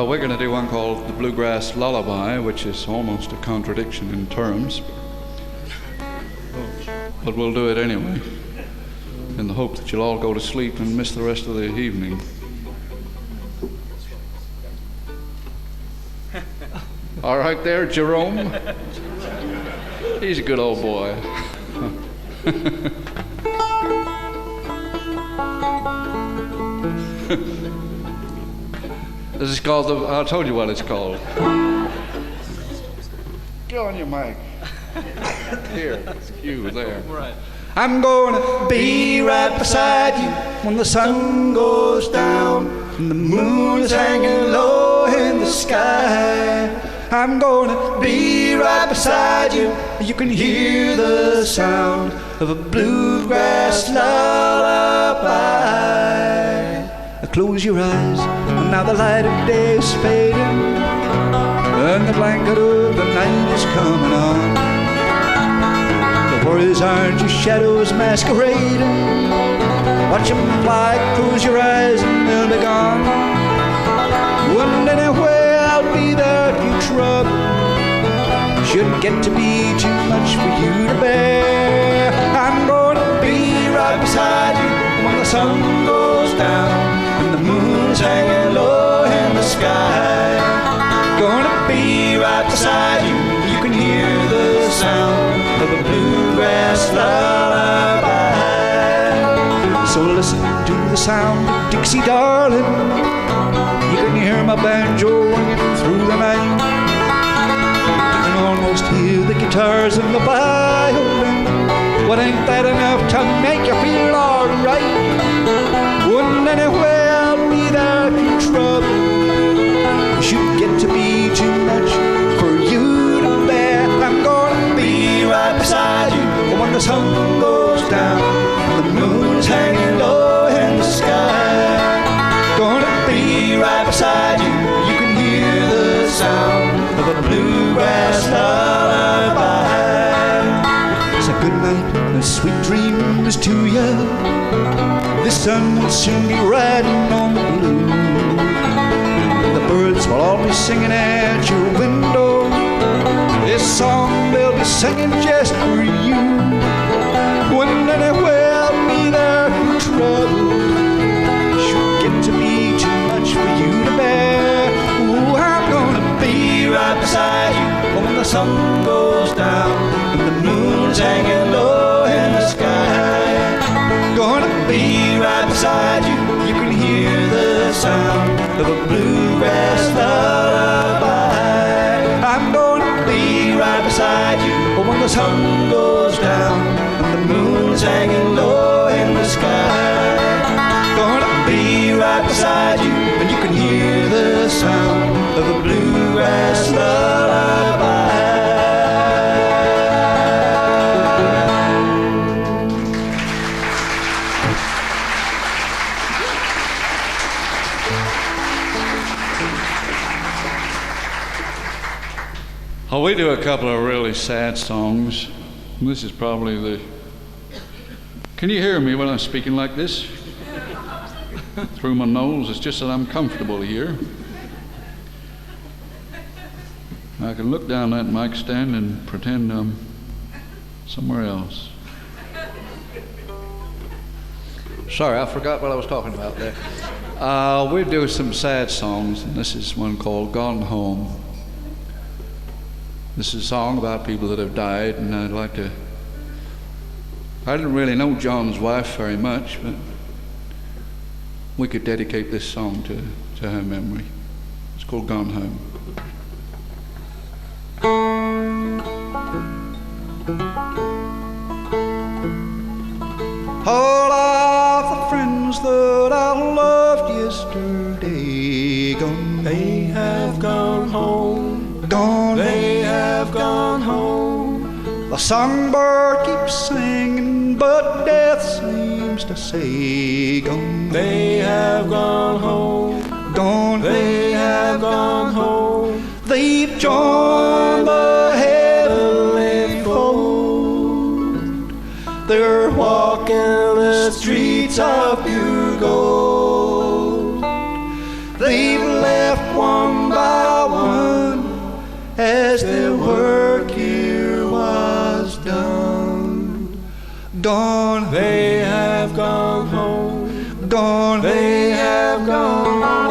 We're going to do one called the Bluegrass Lullaby, which is almost a contradiction in terms. But we'll do it anyway, in the hope that you'll all go to sleep and miss the rest of the evening. All right there, Jerome. He's a good old boy. This is called I told you what it's called. Get on your mic. Here, it's you there. Right. I'm gonna be right beside you when the sun goes down and the moon is hanging low in the sky. I'm gonna be right beside you. You can hear the sound of a bluegrass lullaby. Close your eyes, and now the light of day is fading, and the blanket of the night is coming on. The worries aren't your shadows masquerading. Watch them fly, close your eyes, and they'll be gone. And anywhere I'll be there if you trouble. Shouldn't get to be too much for you to bear. I'm gonna be right beside you when the sun goes down and the moon's hanging low in the sky. Gonna be right beside you. You can hear the sound of a bluegrass lullaby. So listen to the sound of Dixie, darling. You can hear my banjo ringing through the night. You can almost hear the guitars and the violin. What ain't that enough to make you feel alright? Wouldn't anywhere I'll be there if you trouble. Should get to be too much for you to bear. I'm gonna be right beside you when the sun goes down and the moon is hanging low in the sky. Gonna be right beside you. You can hear the sound of a bluegrass lullaby. So good night and sweet dreams to you. The sun will soon be riding on the blue. The birds will all be singing at your window. This song they'll be singing just for you. When anywhere I'll be there for trouble. Should get to be too much for you to bear. Ooh, I'm gonna be right beside you when the sun goes down and the moon's hanging low in the sky. Gonna be right beside you. You can hear the sound of a bluegrass lullaby. I'm gonna be right beside you when the sun goes down and the moon's hanging low in the sky. Gonna be right beside you, and you can hear the sound of a bluegrass lullaby. Oh, we do a couple of really sad songs. This is probably the... Can you hear me when I'm speaking like this? Through my nose. It's just that I'm comfortable here. I can look down that mic stand and pretend I'm somewhere else. Sorry, I forgot what I was talking about there. We do some sad songs, and this is one called Gone Home. This is a song about people that have died, and I'd like to... I didn't really know John's wife very much, but we could dedicate this song to her memory. It's called Gone Home. All of the friends that I loved yesterday gone. They have gone home. Gone. They have gone home. The songbird keeps singing, but death seems to say gone. They have gone home. Gone. They have gone home. They've joined the heavenly fold. They're walking the streets of pure gold. They've left one by one as their work here was done. Gone. They have gone home. Gone. They have gone home.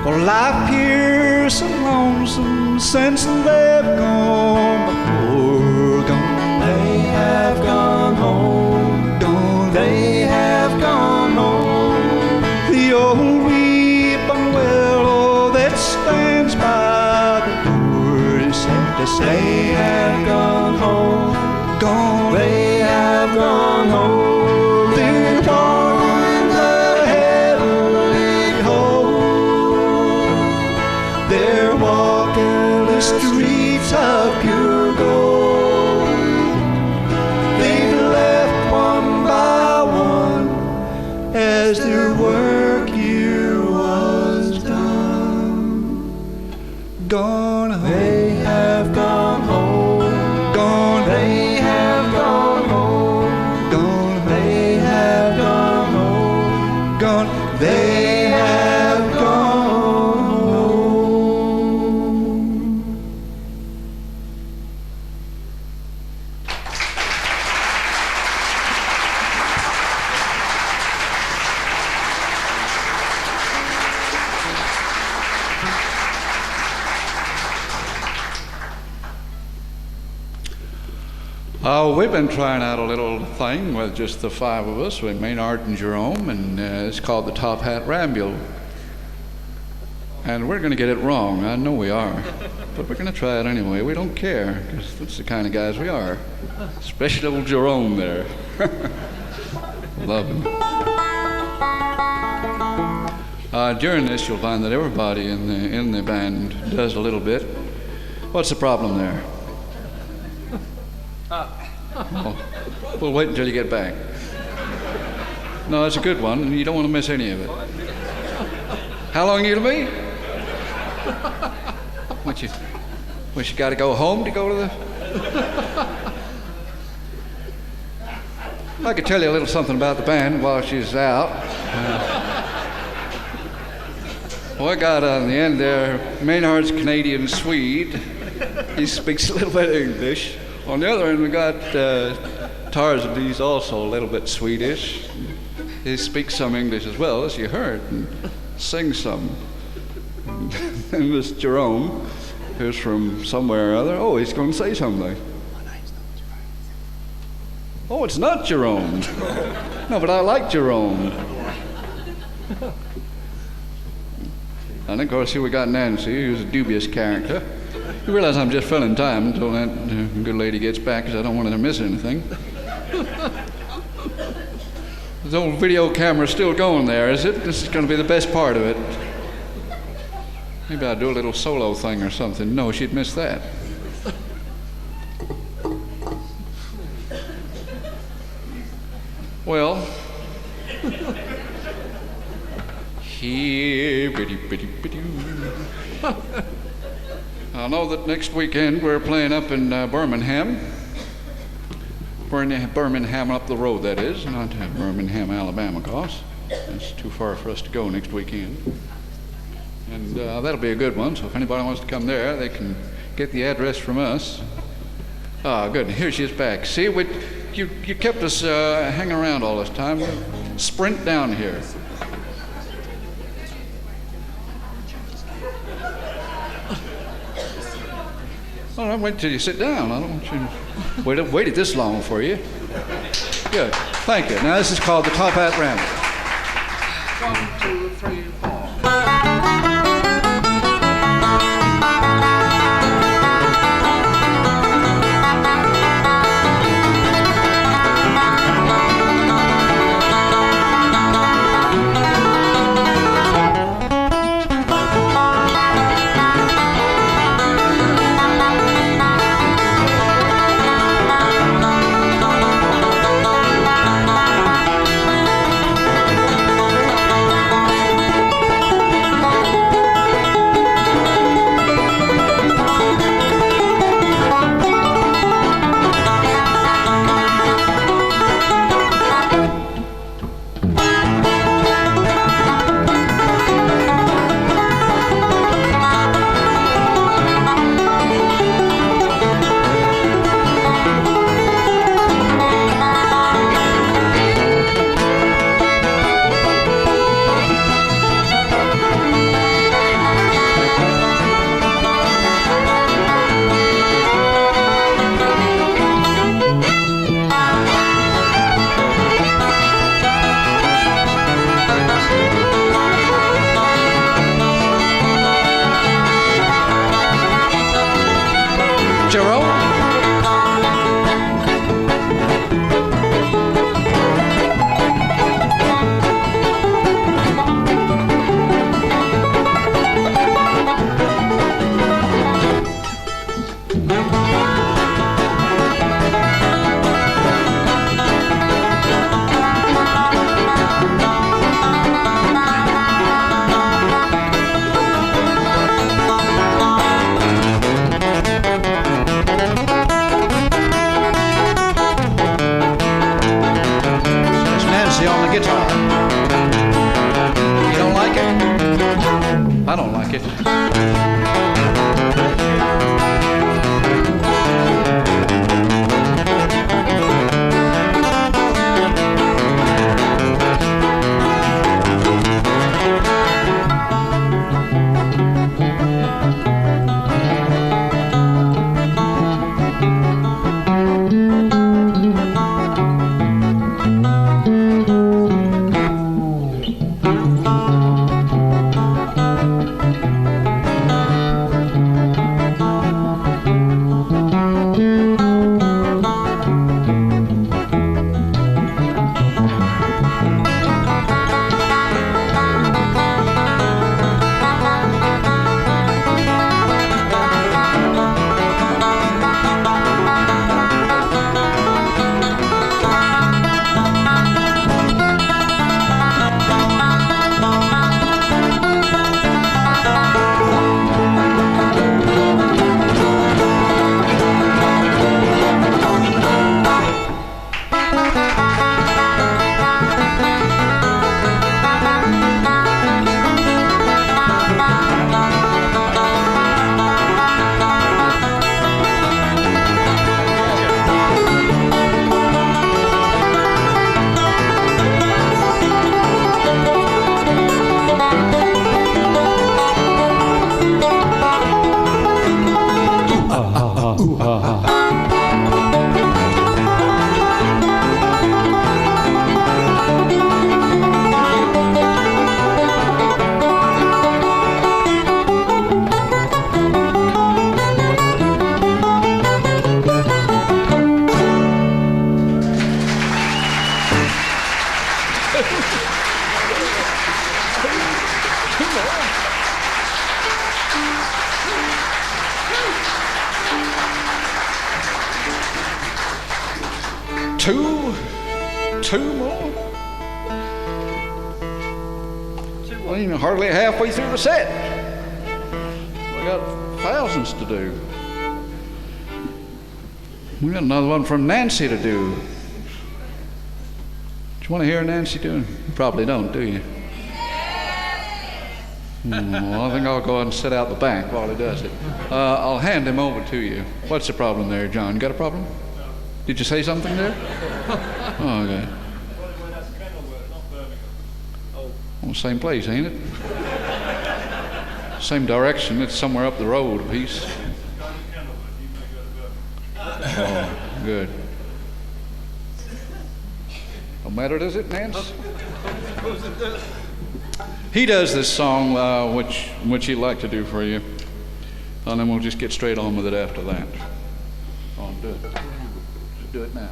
Well, life here's so lonesome since they've gone before. Gone. They have gone home. Gone. They have gone home. The old weeping willow that stands by the door is sad to say. They have gone home. Gone. They have gone home. They're joined the heavenly host. They're walking the streets of pure gold. They've left one by one as their work here was done. Gone home. They have gone home. Gone. They have gone home. Gone. They have gone home. Gone. They have gone home. We've been trying out a little thing with just the five of us, with Maynard and Jerome, and it's called the Top Hat Rambule. And we're going to get it wrong. I know we are. But we're going to try it anyway. We don't care, because that's the kind of guys we are. Especially old Jerome there. Love him. During this, you'll find that everybody in the band does a little bit. What's the problem there? Oh, we'll wait until you get back. No, that's a good one, and you don't want to miss any of it. How long are you to be? What you got to go home to go to the... I could tell you a little something about the band while she's out. Well, I got on the end there, Maynard's Canadian Swede. He speaks a little bit of English. On the other end, we got Tarzan. He's also a little bit Swedish. He speaks some English as well, as you heard, and sings some. And this Jerome, who's from somewhere or other, oh, he's going to say something. Oh, it's not Jerome. No, but I like Jerome. And of course, here we got Nancy, who's a dubious character. You realize I'm just filling time until that good lady gets back, because I don't want her to miss anything. This old video camera's still going there, is it? This is going to be the best part of it. Maybe I'll do a little solo thing or something. No, she'd miss that. Well, here, I know that next weekend we're playing up in Birmingham. Birmingham up the road, that is, not Birmingham, Alabama, of course. It's too far for us to go next weekend. And that'll be a good one, so if anybody wants to come there, they can get the address from us. Ah, good, here she is back. See, you kept us hanging around all this time. Sprint down here. All right, wait till you sit down. I don't want you to waited this long for you. Good. Thank you. Now this is called the Top Hat Ramble. 1, 2, 3, 4. Two more? Well, you're hardly halfway through the set. We got thousands to do. We got another one from Nancy to do. Do you want to hear Nancy do? You probably don't, do you? Well, I think I'll go and sit out the back while he does it. I'll hand him over to you. What's the problem there, John? You got a problem? Did you say something there? Oh, okay. Well, same place, ain't it? Same direction. It's somewhere up the road a piece. Good. No matter, does it, Nance? He does this song, which he'd like to do for you, and then we'll just get straight on with it after that. Oh, do it. Just do it now.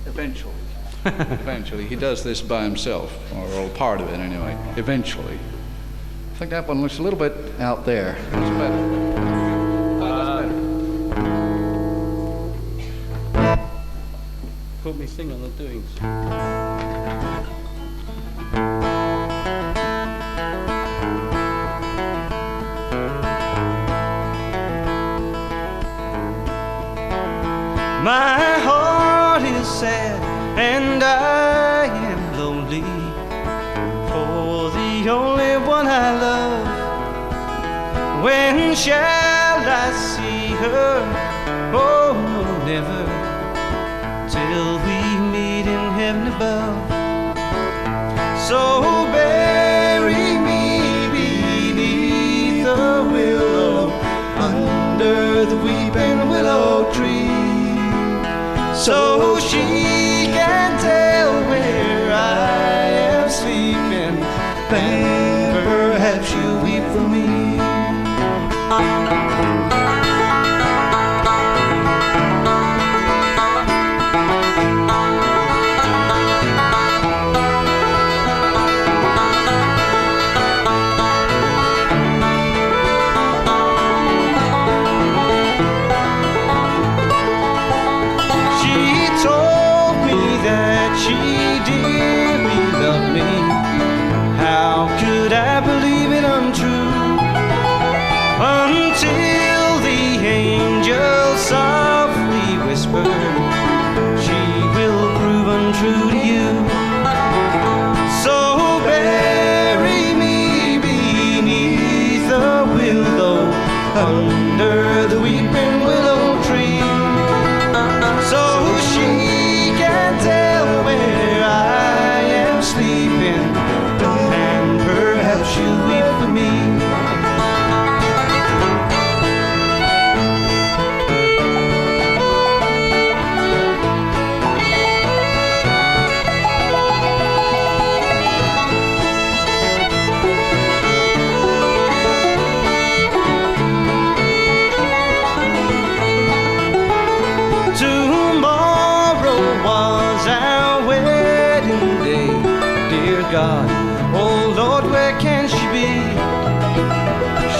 Eventually. Eventually. He does this by himself, or a part of it anyway. Eventually. I think that one looks a little bit out there. That's better. Put me thing on the doings. My heart is sad and I am lonely for the only one I love. When shall I see her? Oh, never, till we meet in heaven above. So bury me beneath the willow, under the weeping willow tree, so she can tell where I am sleeping. Then perhaps you'll weep for me. Until the angel softly whispered, she will prove untrue to you. So bury me beneath the willow, under the weeping willow tree, so she can tell where I am sleeping, and perhaps she'll weep for me. God, oh Lord, where can she be?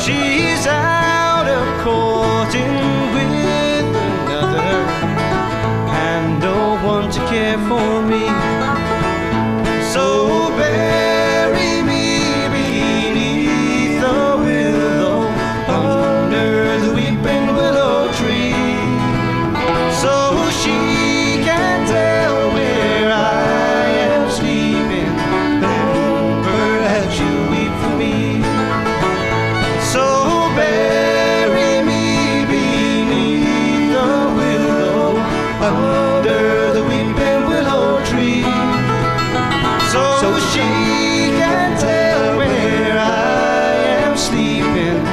She's out of courting with another, and no one to care for me. So bury me beneath the willow, under the weeping willow tree, so she can tell where I am sleeping. You weep for me. So bury me beneath the willow, under the weeping willow tree, so she can tell where I am sleeping.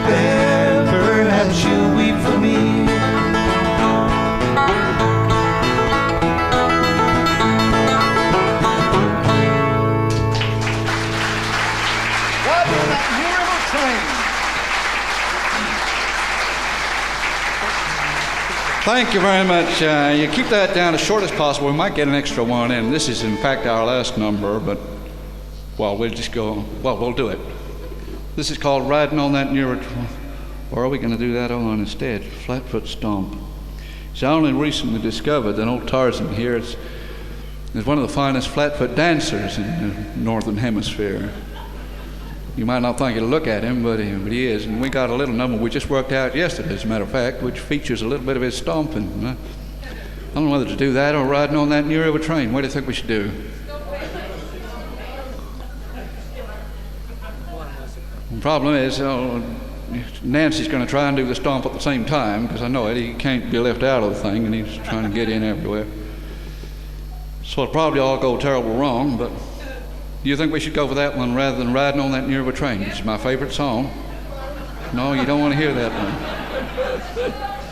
Then perhaps you'll weep for me. Thank you very much. You keep that down as short as possible. We might get an extra one in. This is, in fact, our last number, but, well, we'll just go, well, we'll do it. This is called Riding on That Newer, or are we going to do that on instead? Flatfoot Stomp. So I only recently discovered that old Tarzan here is one of the finest flatfoot dancers in the Northern Hemisphere. You might not think you'll look at him, but he is. And we got a little number we just worked out yesterday, as a matter of fact, which features a little bit of his stomping. I don't know whether to do that or riding on that New River train. What do you think we should do? The problem is, Nancy's going to try and do the stomp at the same time, because I know it. He can't be left out of the thing, and he's trying to get in everywhere. So it'll probably all go terrible wrong, but Do you think we should go for that one rather than Riding on That Nearby Train, which is my favorite song? No, you don't want to hear that one.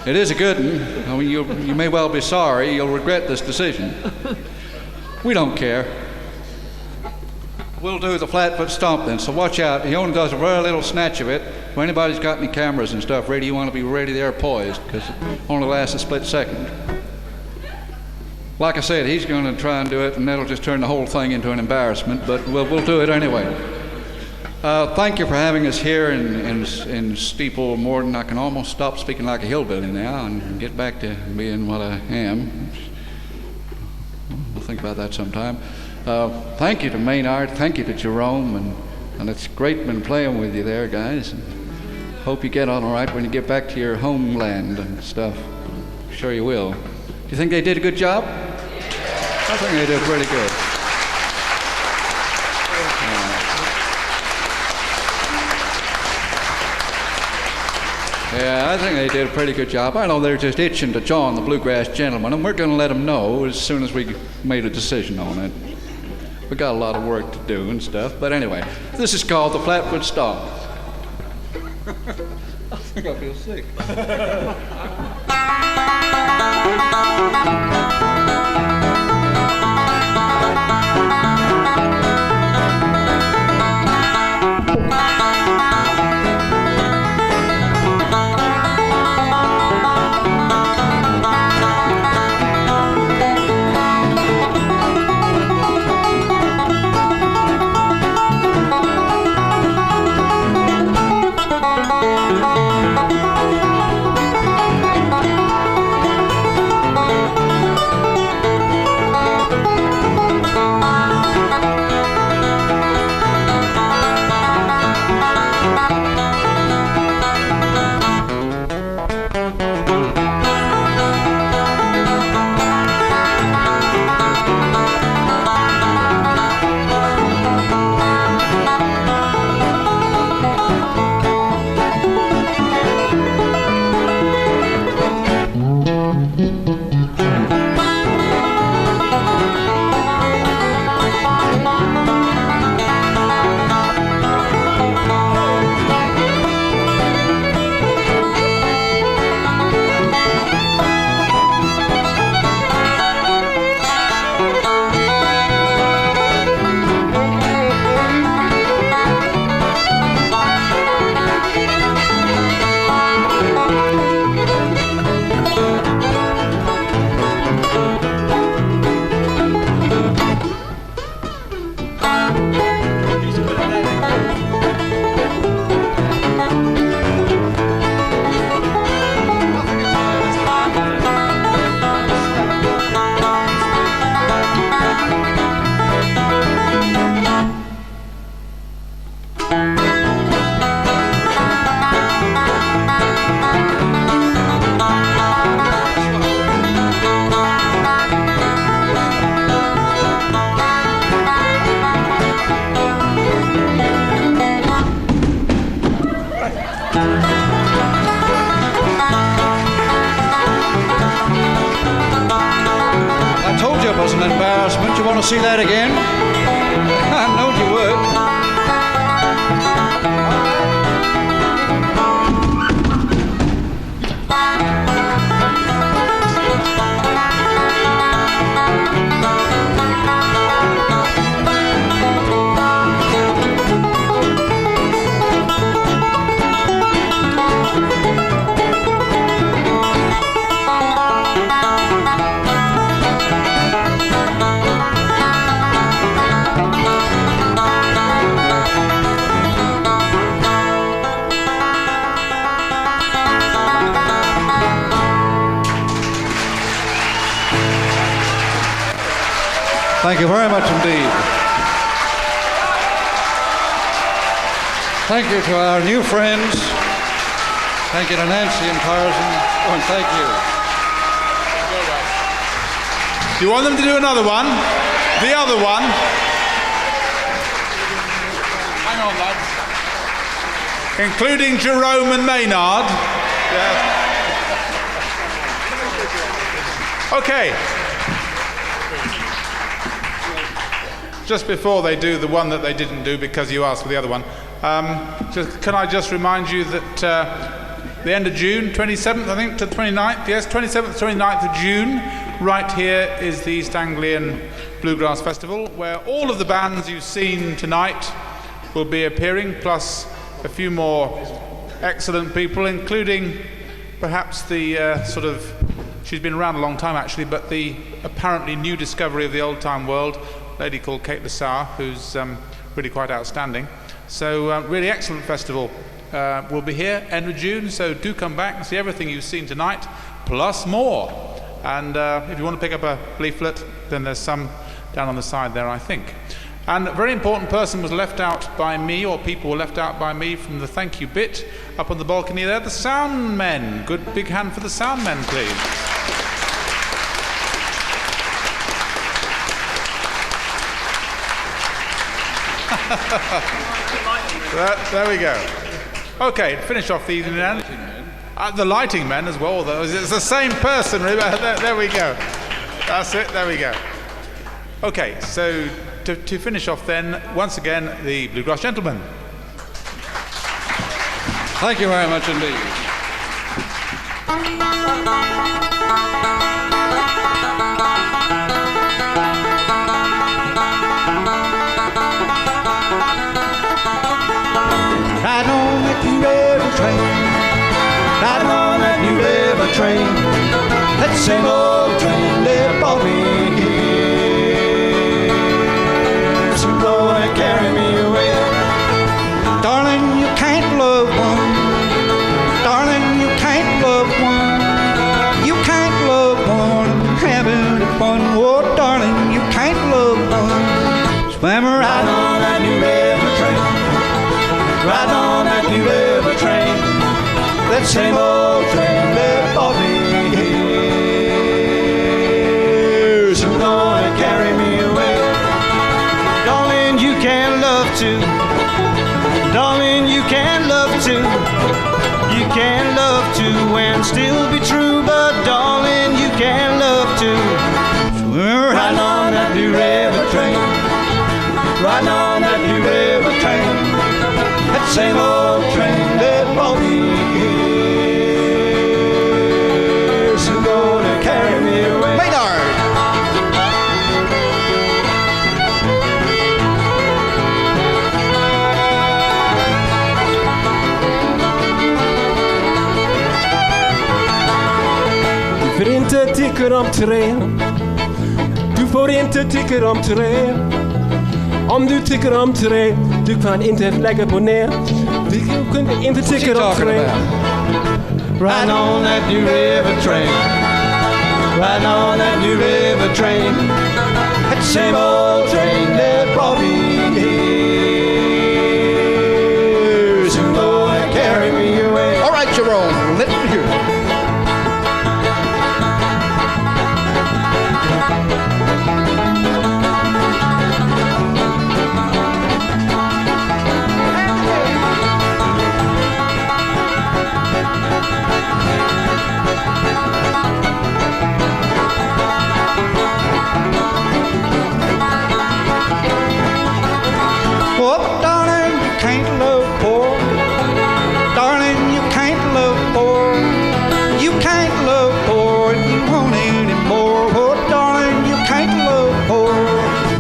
It is a good one. I mean, you may well be sorry. You'll regret this decision. We don't care. We'll do the Flatfoot Stomp then, so watch out. He only does a very little snatch of it. If anybody's got any cameras and stuff ready, you want to be ready there poised, because it only lasts a split second. Like I said, he's going to try and do it, and that'll just turn the whole thing into an embarrassment, but we'll do it anyway. Thank you for having us here in Steeple Morden. I can almost stop speaking like a hillbilly now and get back to being what I am. We'll think about that sometime. Thank you to Maynard, thank you to Jerome, and it's great been playing with you there, guys. Hope you get on all right when you get back to your homeland and stuff. I'm sure you will. Do you think they did a good job? I think they did pretty good. Yeah, I think they did a pretty good job. I know they're just itching to join the Bluegrass Gentlemen, and we're going to let them know as soon as we made a decision on it. We got a lot of work to do and stuff, but anyway, this is called the Flatfoot Stomp. I think I feel sick. See that again? I knowed you would. Thank you very much indeed. Thank you to our new friends. Thank you to Nancy and Tarzan. Oh, and thank you. Do you want them to do another one? The other one? Hang on, lads. Including Jerome and Maynard. Yeah. Okay. just before they do the one that they didn't do because you asked for the other one, can I just remind you that the end of June, 27th, I think, to 29th, yes, 27th, 29th of June, right here is the East Anglian Bluegrass Festival, where all of the bands you've seen tonight will be appearing, plus a few more excellent people, including perhaps the she's been around a long time actually, but the apparently new discovery of the old-time world, a lady called Kate Lassar, who's really quite outstanding. So really excellent festival. We'll be here end of June, so do come back and see everything you've seen tonight, plus more. And if you want to pick up a leaflet, then there's some down on the side there, I think. And a very important person was left out by me, or people were left out by me from the thank you bit up on the balcony there, the sound men. Good big hand for the sound men, please. There we go. Okay, finish off the evening then. The lighting men as well, though. It's the same person. There we go. That's it, there we go. Okay, so to finish off then, once again, the Bluegrass Gentlemen. Thank you very much indeed. Ride on that new river train, ride on that new river train, that same old train that brought me here. So gonna carry me away. Darling, you can't love one. Darling, you can't love one. You can't love one. Having fun. Oh, darling, you can't love one. Swam right on that new river train. Ride on that new river train, that same old train that brought me here. So gonna carry me away. Darling, you can love too. Darling, you can love too. You can love too and still be true, but darling, you can love too. So we're riding on that new river train, riding on that new river train. That same old train that brought me here. So gonna carry me away. Maynard! Du får inte tycka om trä. Du får inte tycka om trä. Om du tycker om trä, du kan inte lägga på ner. Du kan inte tycka om trä. Riding on that new river train, riding on that new river train, that same old train that brought me here. So gonna carry me away. All right, Jerome, let me hear it.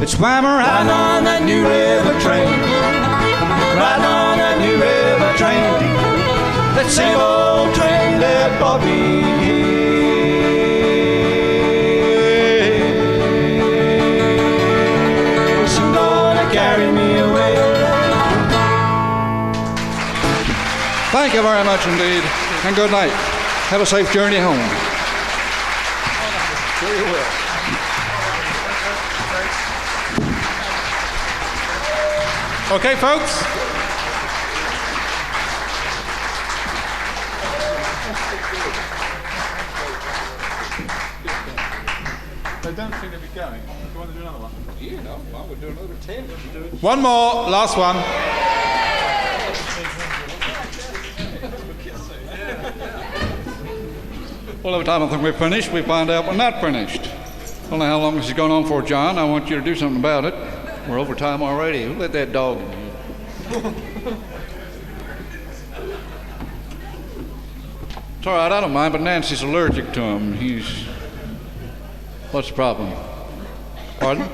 Swam right on that new river train, right on that new river train, that same old train that brought me here. So gonna carry me away. Thank you very much indeed, and good night. Have a safe journey home. Sure you will. Okay, folks. They don't seem to be going. Do you want to do another one? You know, I would do another 10. One more, last one. Well, every time I think we're finished, we find out we're not finished. I don't know how long this is going on for, John. I want you to do something about it. We're over time already. Who let that dog in here? It's all right, I don't mind, but Nancy's allergic to him. What's the problem? Pardon?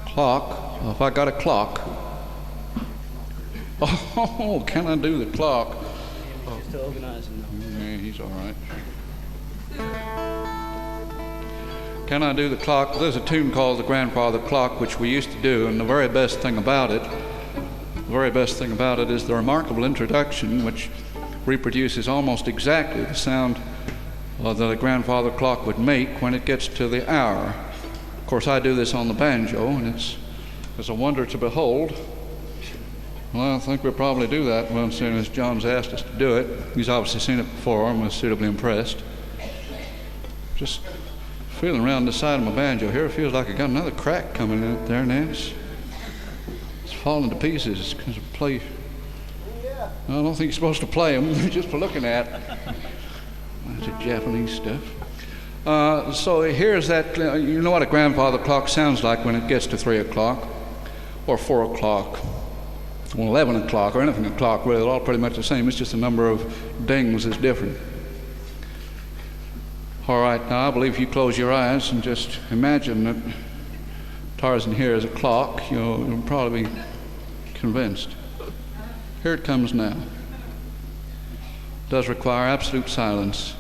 Clock? Well, if I got a clock. Oh, can I do the clock? Just organising them. Yeah, he's all right. Can I do the clock? There's a tune called The Grandfather Clock, which we used to do, and the very best thing about it is the remarkable introduction, which reproduces almost exactly the sound that a grandfather clock would make when it gets to the hour. Of course, I do this on the banjo, and it's a wonder to behold. Well, I think we'll probably do that well, as soon as John's asked us to do it. He's obviously seen it before and was suitably impressed. Just feeling around the side of my banjo here, it feels like I got another crack coming in it there, Nance. It's falling to pieces because of play. I don't think you're supposed to play them, just for looking at. That's a Japanese stuff. So here's that, you know what a grandfather clock sounds like when it gets to 3 o'clock or 4 o'clock or 11 o'clock or anything o'clock, really, they're all pretty much the same. It's just the number of dings is different. All right, now I believe if you close your eyes and just imagine that Tarzan here is a clock, you'll probably be convinced. Here it comes now. It does require absolute silence.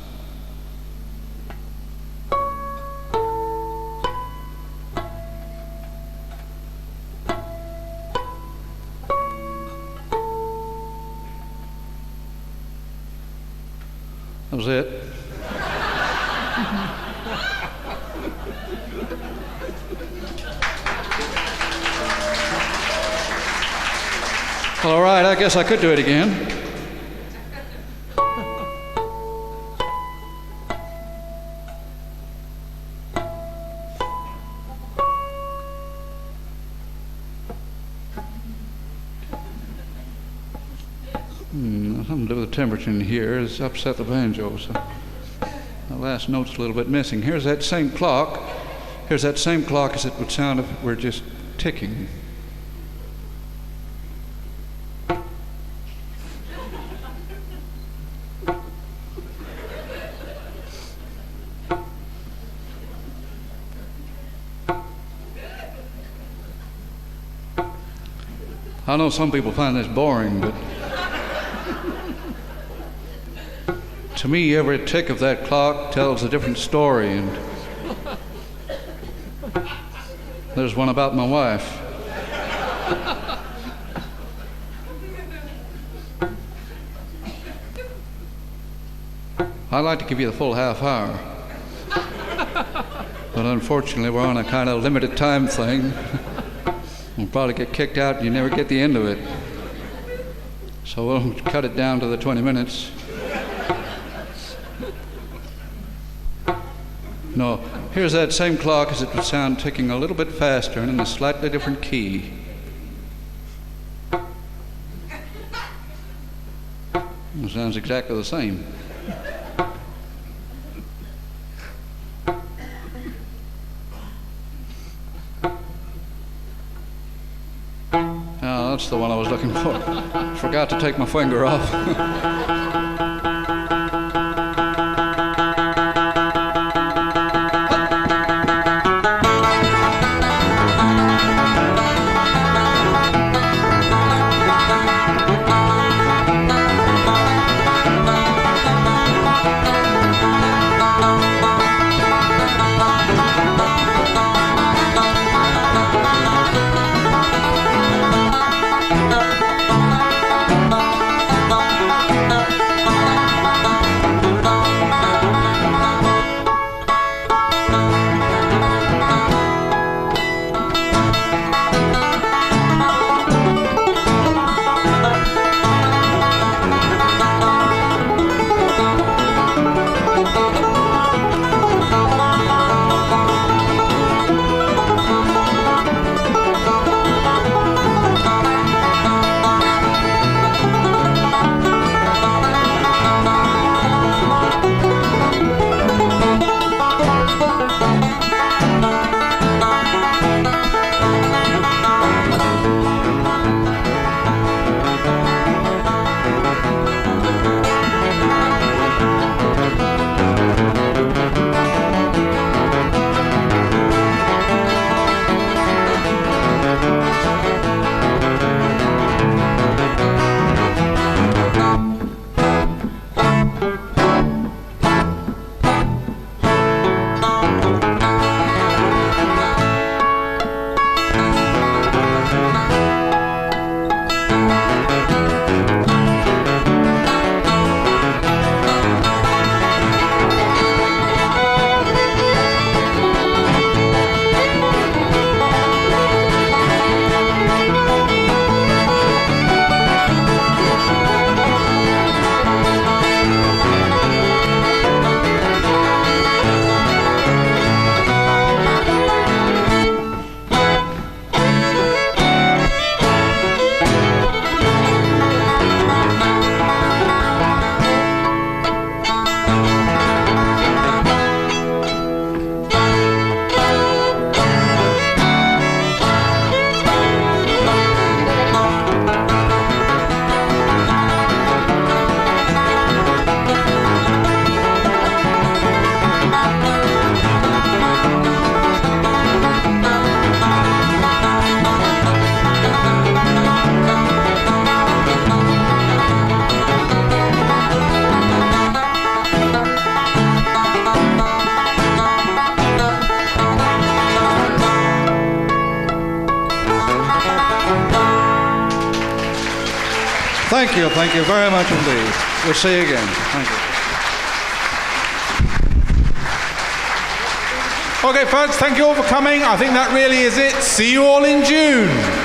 That was it. Well, all right, I guess I could do it again. Something to do with the temperature in here has upset the banjo, so the last note's a little bit missing. Here's that same clock. Here's that same clock as it would sound if it were just ticking. I know some people find this boring, but to me, every tick of that clock tells a different story, and there's one about my wife. I'd like to give you the full half hour, but unfortunately, we're on a kind of limited time thing. We'll probably get kicked out and you never get the end of it. So we'll cut it down to the 20 minutes. No, here's that same clock as it would sound ticking a little bit faster and in a slightly different key. It sounds exactly the same. That's the one I was looking for. Forgot to take my finger off. Thank you very much indeed. We'll see you again. Thank you. Okay, folks, thank you all for coming. I think that really is it. See you all in June.